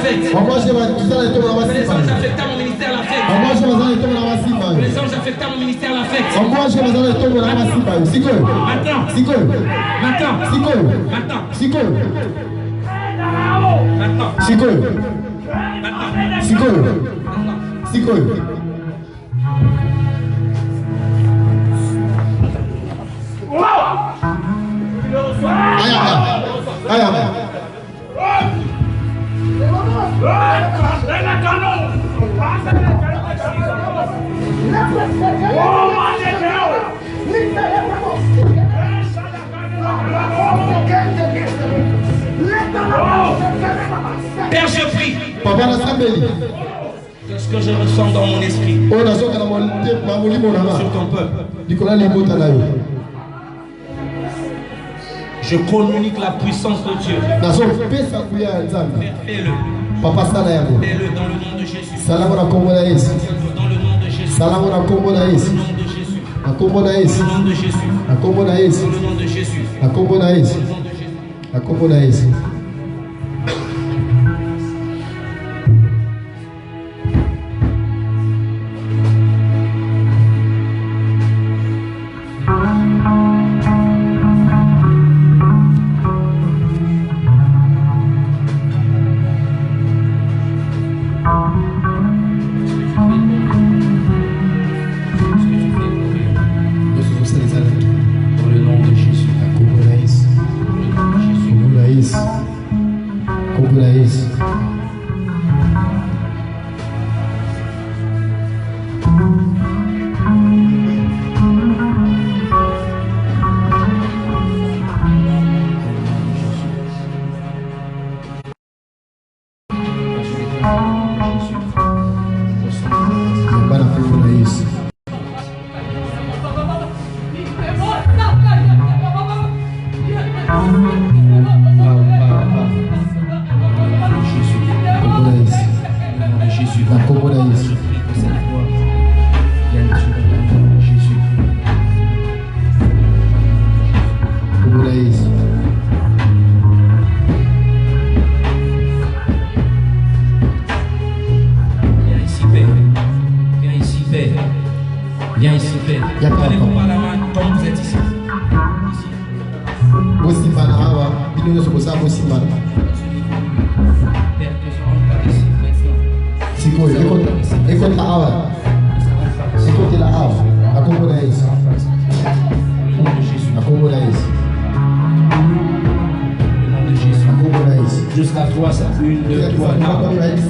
l'affectent. Les anges affectant mon ministère l'affectent. Les anges affectant mon ministère l'affectent. Père, je prie. Qu'est-ce que je ressens dans mon esprit sur ton peuple? Je communique la puissance de Dieu. Fais-le. Fais-le dans le nom de Jésus. Dans le nom de Jésus. Dans le nom de Jésus. Dans le nom de Jésus. Dans le nom de Jésus. Dans le nom de Jésus. Jusqu'à 3, ça 1, 2, 3, dans le nom de Jésus.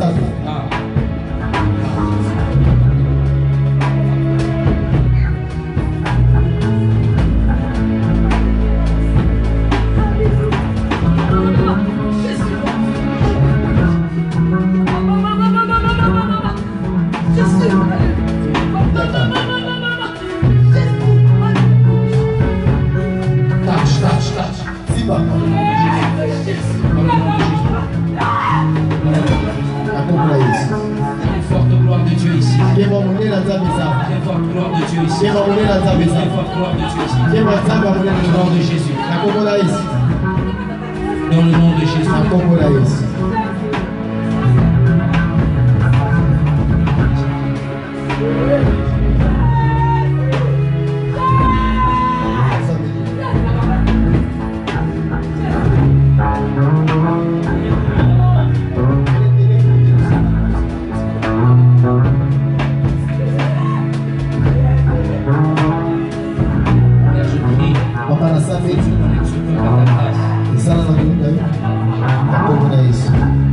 Papa na sabe, e sala na minha, tá bom, é isso.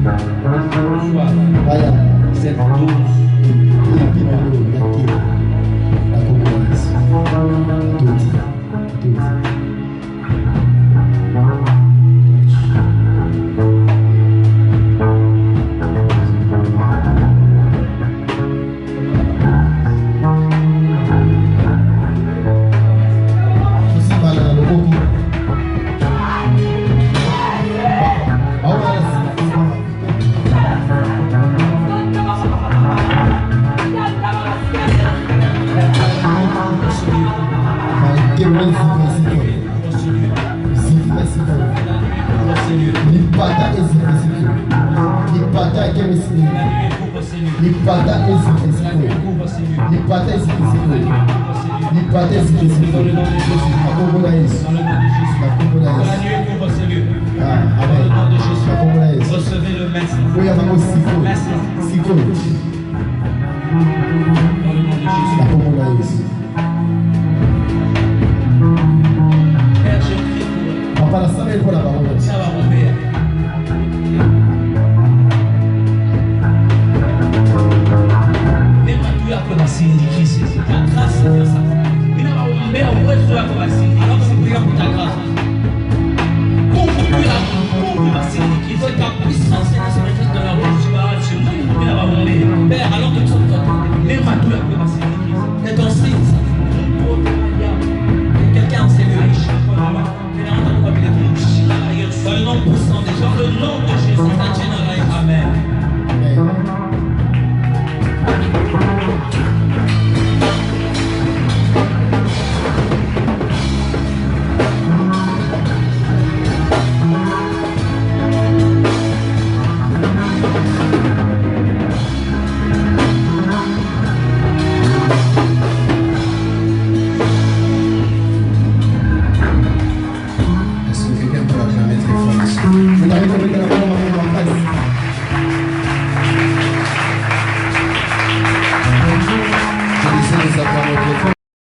Recevez le maintenant. Dans le nom de Jésus. Père, je prie pour eux. Ça va tomber. Même tout là pour la syndiquer, c'est ta grâce, c'est ça. Il n'a pas oublié au moins tout là pour la syndiquer. Alors c'est prier pour ta grâce. Pour la syndiquer, c'est ta puissance et se manifeste dans la route. Tu vas, il n'a pas oublié. Père, alors que tu es même tout là pour la syndiquer. Et ton signe, ça. Quelqu'un enseigne le riche. Dans le nom puissant de Jésus, le nom de Jésus, Amen. Est-ce que quelqu'un peut l'acclamer très fort?